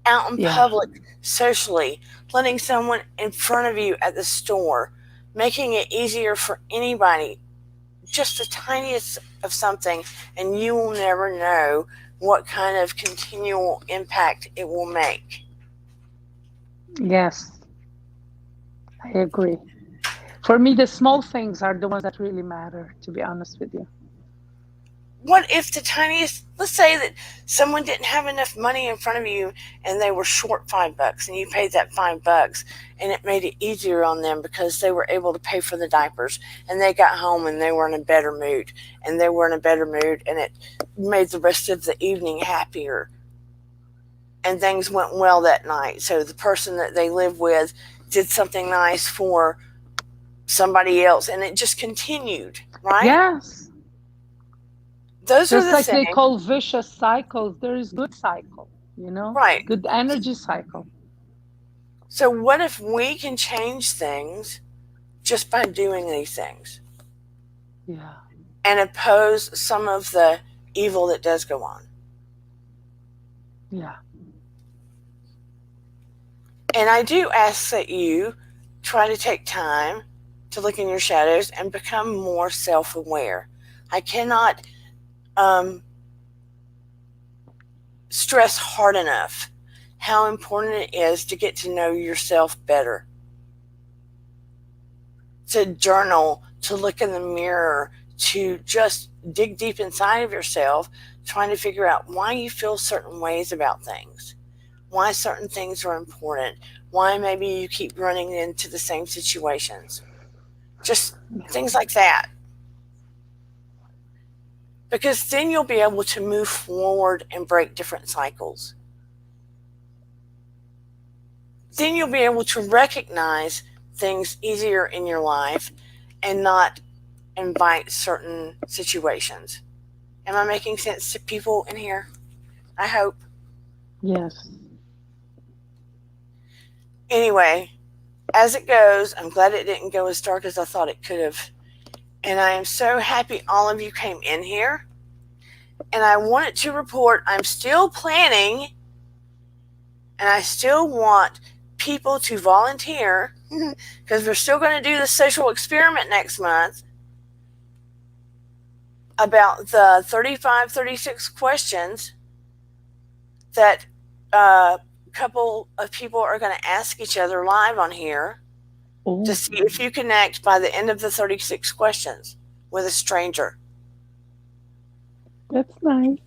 out in Yeah. public, socially, letting someone in front of you at the store, making it easier for anybody, just the tiniest of something, and you will never know what kind of continual impact it will make. Yes, I agree. For me, the small things are the ones that really matter, to be honest with you. What if the tiniest, let's say that someone didn't have enough money in front of you and they were short $5 and you paid that $5 and it made it easier on them because they were able to pay for the diapers and they got home and they were in a better mood and it made the rest of the evening happier and things went well that night. So the person that they live with did something nice for somebody else and it just continued, right? Yes. Those are Just the like they things. call vicious cycles, there is good cycle, Right. good energy cycle. So what if we can change things just by doing these things Yeah. and oppose some of the evil that does go on? Yeah. And I do ask that you try to take time to look in your shadows and become more self-aware. I cannot stress hard enough how important it is to get to know yourself better, to journal, to look in the mirror, to just dig deep inside of yourself, trying to figure out why you feel certain ways about things, why certain things are important, why maybe you keep running into the same situations, just things like that. Because then you'll be able to move forward and break different cycles. Then you'll be able to recognize things easier in your life and not invite certain situations. Am I making sense to people in here? I hope. Yes. Anyway, as it goes, I'm glad it didn't go as dark as I thought it could have. And I am so happy all of you came in here. And I wanted to report I'm still planning and I still want people to volunteer because we're still going to do the social experiment next month about the 35, 36 questions that a couple of people are going to ask each other live on here to see if you connect by the end of the 36 questions with a stranger. That's nice.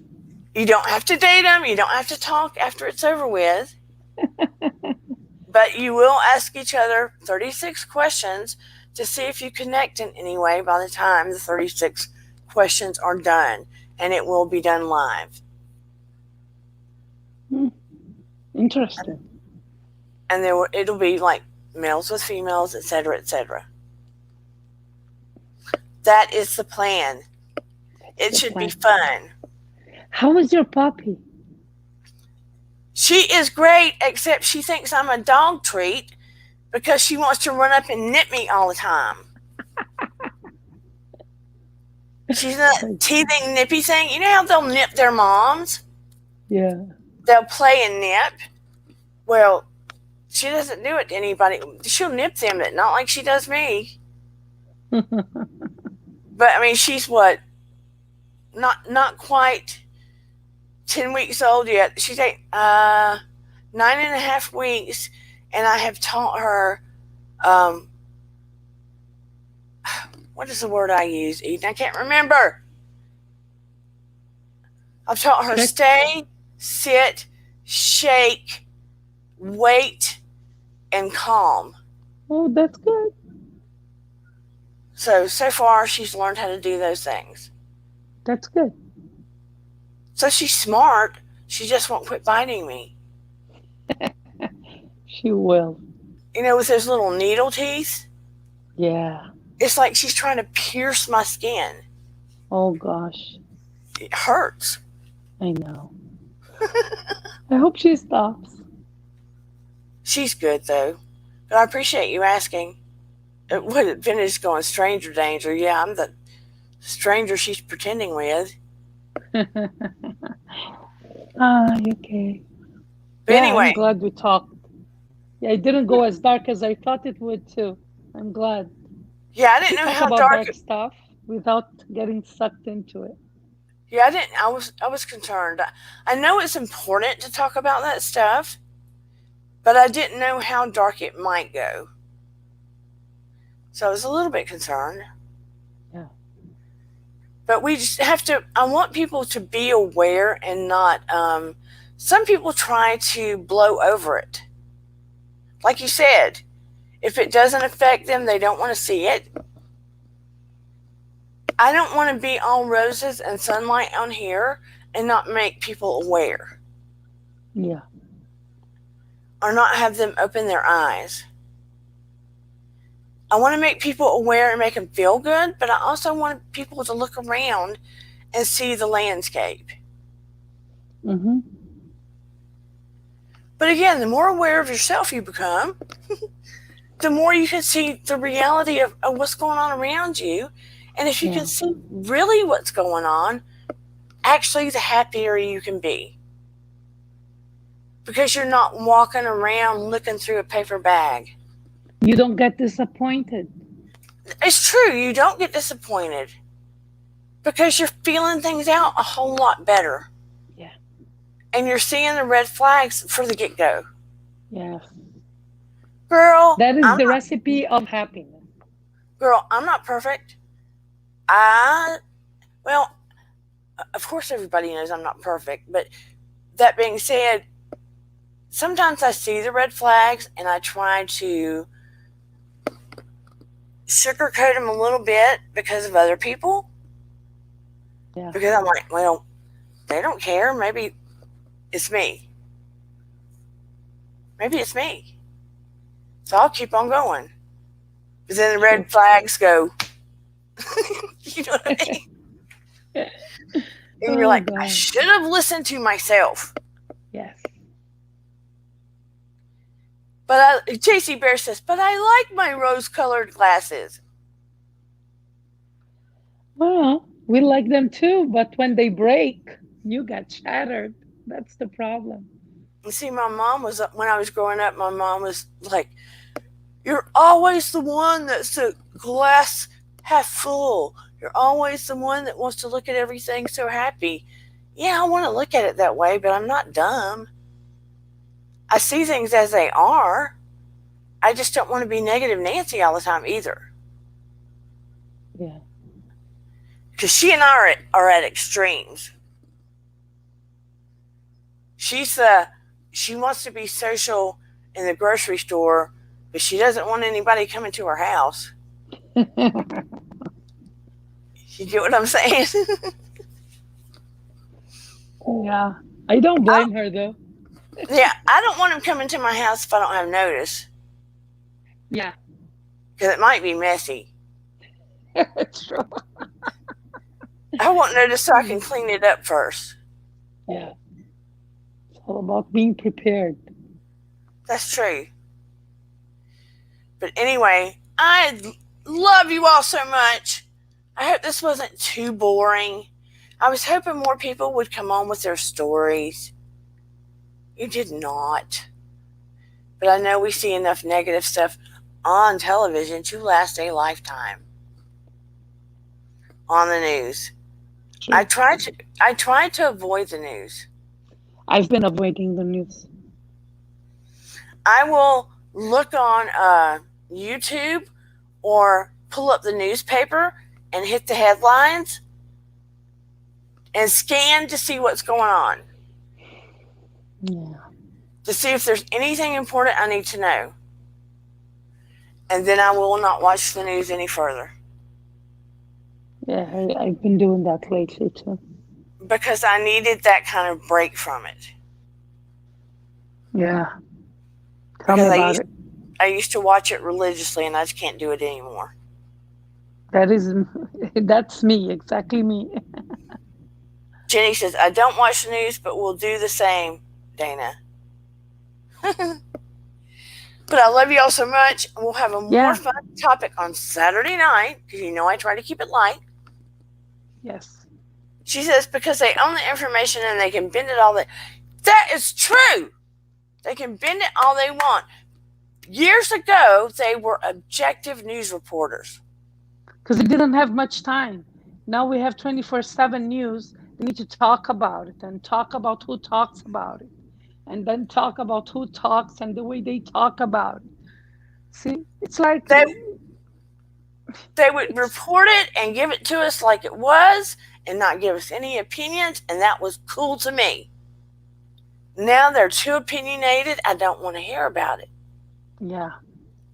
You don't have to date them. You don't have to talk after it's over with. But you will ask each other 36 questions to see if you connect in any way by the time the 36 questions are done. And it will be done live. Interesting. And it'll be like males with females, etc., etc. That is the plan. That's It the should be plan. fun. How is your puppy? She is great, except she thinks I'm a dog treat because she wants to run up and nip me all the time. She's a teething, nippy thing. You know how they'll nip their moms? Yeah. They'll play and nip. Well, she doesn't do it to anybody. She'll nip them, but not like she does me. But I mean, she's what? Not quite 10 weeks old yet. She's 9.5 weeks, and I have taught her. What is the word I use, Eden? I can't remember. I've taught her stay, sit, shake, wait, and calm. Oh, that's good. So far, she's learned how to do those things. That's good. So she's smart. She just won't quit biting me. She will. You know, with those little needle teeth. Yeah. It's like she's trying to pierce my skin. Oh, gosh. It hurts. I know. I hope she stops. She's good, though. But I appreciate you asking. It would have finished going stranger danger. Yeah, I'm the stranger she's pretending with. Okay. But yeah, anyway. I'm glad we talked. Yeah, it didn't go as dark as I thought it would, too. I'm glad. Yeah, I didn't know how about dark stuff without getting sucked into it. Yeah, I was concerned. I know it's important to talk about that stuff, but I didn't know how dark it might go. So I was a little bit concerned. Yeah. But we just have to, I want people to be aware and not, some people try to blow over it. Like you said, if it doesn't affect them, they don't want to see it. I don't want to be all roses and sunlight on here and not make people aware. Yeah. Or not have them open their eyes. I want to make people aware and make them feel good, but I also want people to look around and see the landscape. Mm-hmm. But again, the more aware of yourself you become, the more you can see the reality of what's going on around you. And if you can see really what's going on, actually the happier you can be. Because you're not walking around looking through a paper bag. You don't get disappointed. It's true, you don't get disappointed. Because you're feeling things out a whole lot better. Yeah. And you're seeing the red flags for the get-go. Yes. Girl, that is the recipe of happiness. Girl, I'm not perfect. Well, of course everybody knows I'm not perfect, but that being said, sometimes I see the red flags and I try to sugarcoat them a little bit because of other people. Yeah. Because I'm like, well, they don't care. Maybe it's me. Maybe it's me. So I'll keep on going. But then the red flags go. You know what I mean? And you're like, God. I should have listened to myself. Yes. But JC Bear says, but I like my rose-colored glasses. Well, we like them too, but when they break, you got shattered. That's the problem. You see, my mom was, when I was growing up, my mom was like, you're always the one that's the glass half full. You're always the one that wants to look at everything so happy. Yeah, I want to look at it that way, but I'm not dumb. I see things as they are. I just don't want to be negative Nancy all the time either. Yeah. Because she and I are at extremes. She wants to be social in the grocery store, but she doesn't want anybody coming to her house. You get what I'm saying? Yeah. I don't blame her though. Yeah, I don't want him coming to my house if I don't have notice, Yeah, because it might be messy. it's true. I want notice so I can clean it up first. Yeah, it's all about being prepared. That's true. But anyway, I love you all so much. I hope this wasn't too boring. I was hoping more people would come on with their stories. You did not. But I know we see enough negative stuff on television to last a lifetime. On the news. I True. try to I try to avoid the news. I've been avoiding the news. I will look on YouTube or pull up the newspaper and hit the headlines and scan to see what's going on, Yeah. to see if there's anything important I need to know. And then I will not watch the news any further Yeah, I've been doing that lately too. because I needed that kind of break from it. Yeah. Tell me Because about it. I used to watch it religiously and I just can't do it anymore. That is, that's me, exactly me. Jenny says, I don't watch the news, but we'll do the same, Dana. But I love you all so much. We'll have a more Yeah. fun topic on Saturday night because you know I try to keep it light. Yes. She says because they own the information and they can bend it all they. That is true. They can bend it all they want. Years ago, they were objective news reporters. Because they didn't have much time. Now we have 24/7 news. They need to talk about it and talk about who talks about it. And then talk about who talks and the way they talk about it. See, it's like They would it's report it and give it to us like it was and not give us any opinions, and that was cool to me. Now they're too opinionated. I don't want to hear about it. yeah.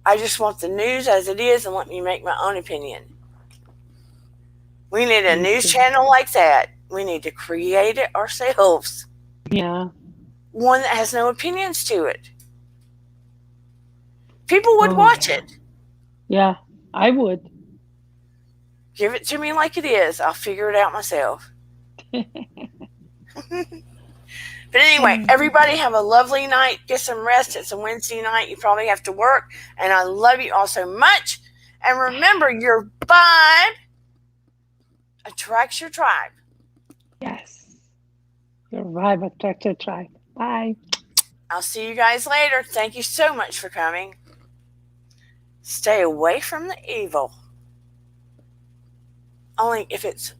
I just want the news as it is and let me make my own opinion. We need a Me news too. channel like that. We need to create it ourselves. Yeah. One that has no opinions to it. People would Oh watch yeah. it. Yeah, I would. Give it to me like it is. I'll figure it out myself. But anyway, everybody have a lovely night. Get some rest. It's a Wednesday night. You probably have to work. And I love you all so much. And remember, your vibe attracts your tribe. Yes. Your vibe attracts your tribe. Bye. I'll see you guys later. Thank you so much for coming. Stay away from the evil. Only if it's,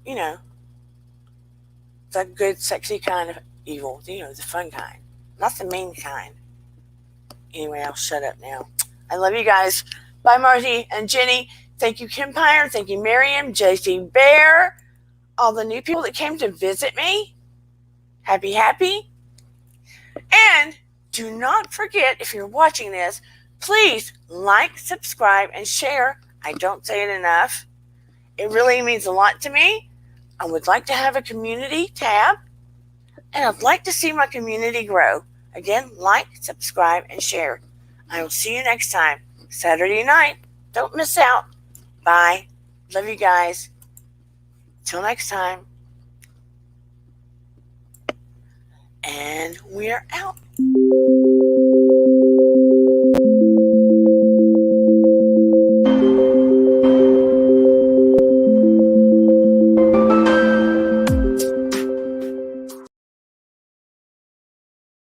the good, sexy kind of evil, the fun kind, not the mean kind. Anyway, I'll shut up now. I love you guys. Bye, Marty and Jenny. Thank you, Kempire. Thank you, Miriam, JC Bear, all the new people that came to visit me. Happy. And do not forget, if you're watching this, please like, subscribe, and share. I don't say it enough. It really means a lot to me. I would like to have a community tab, and I'd like to see my community grow. Again, like, subscribe, and share. I will see you next time, Saturday night. Don't miss out. Bye. Love you guys. Till next time. And we're out.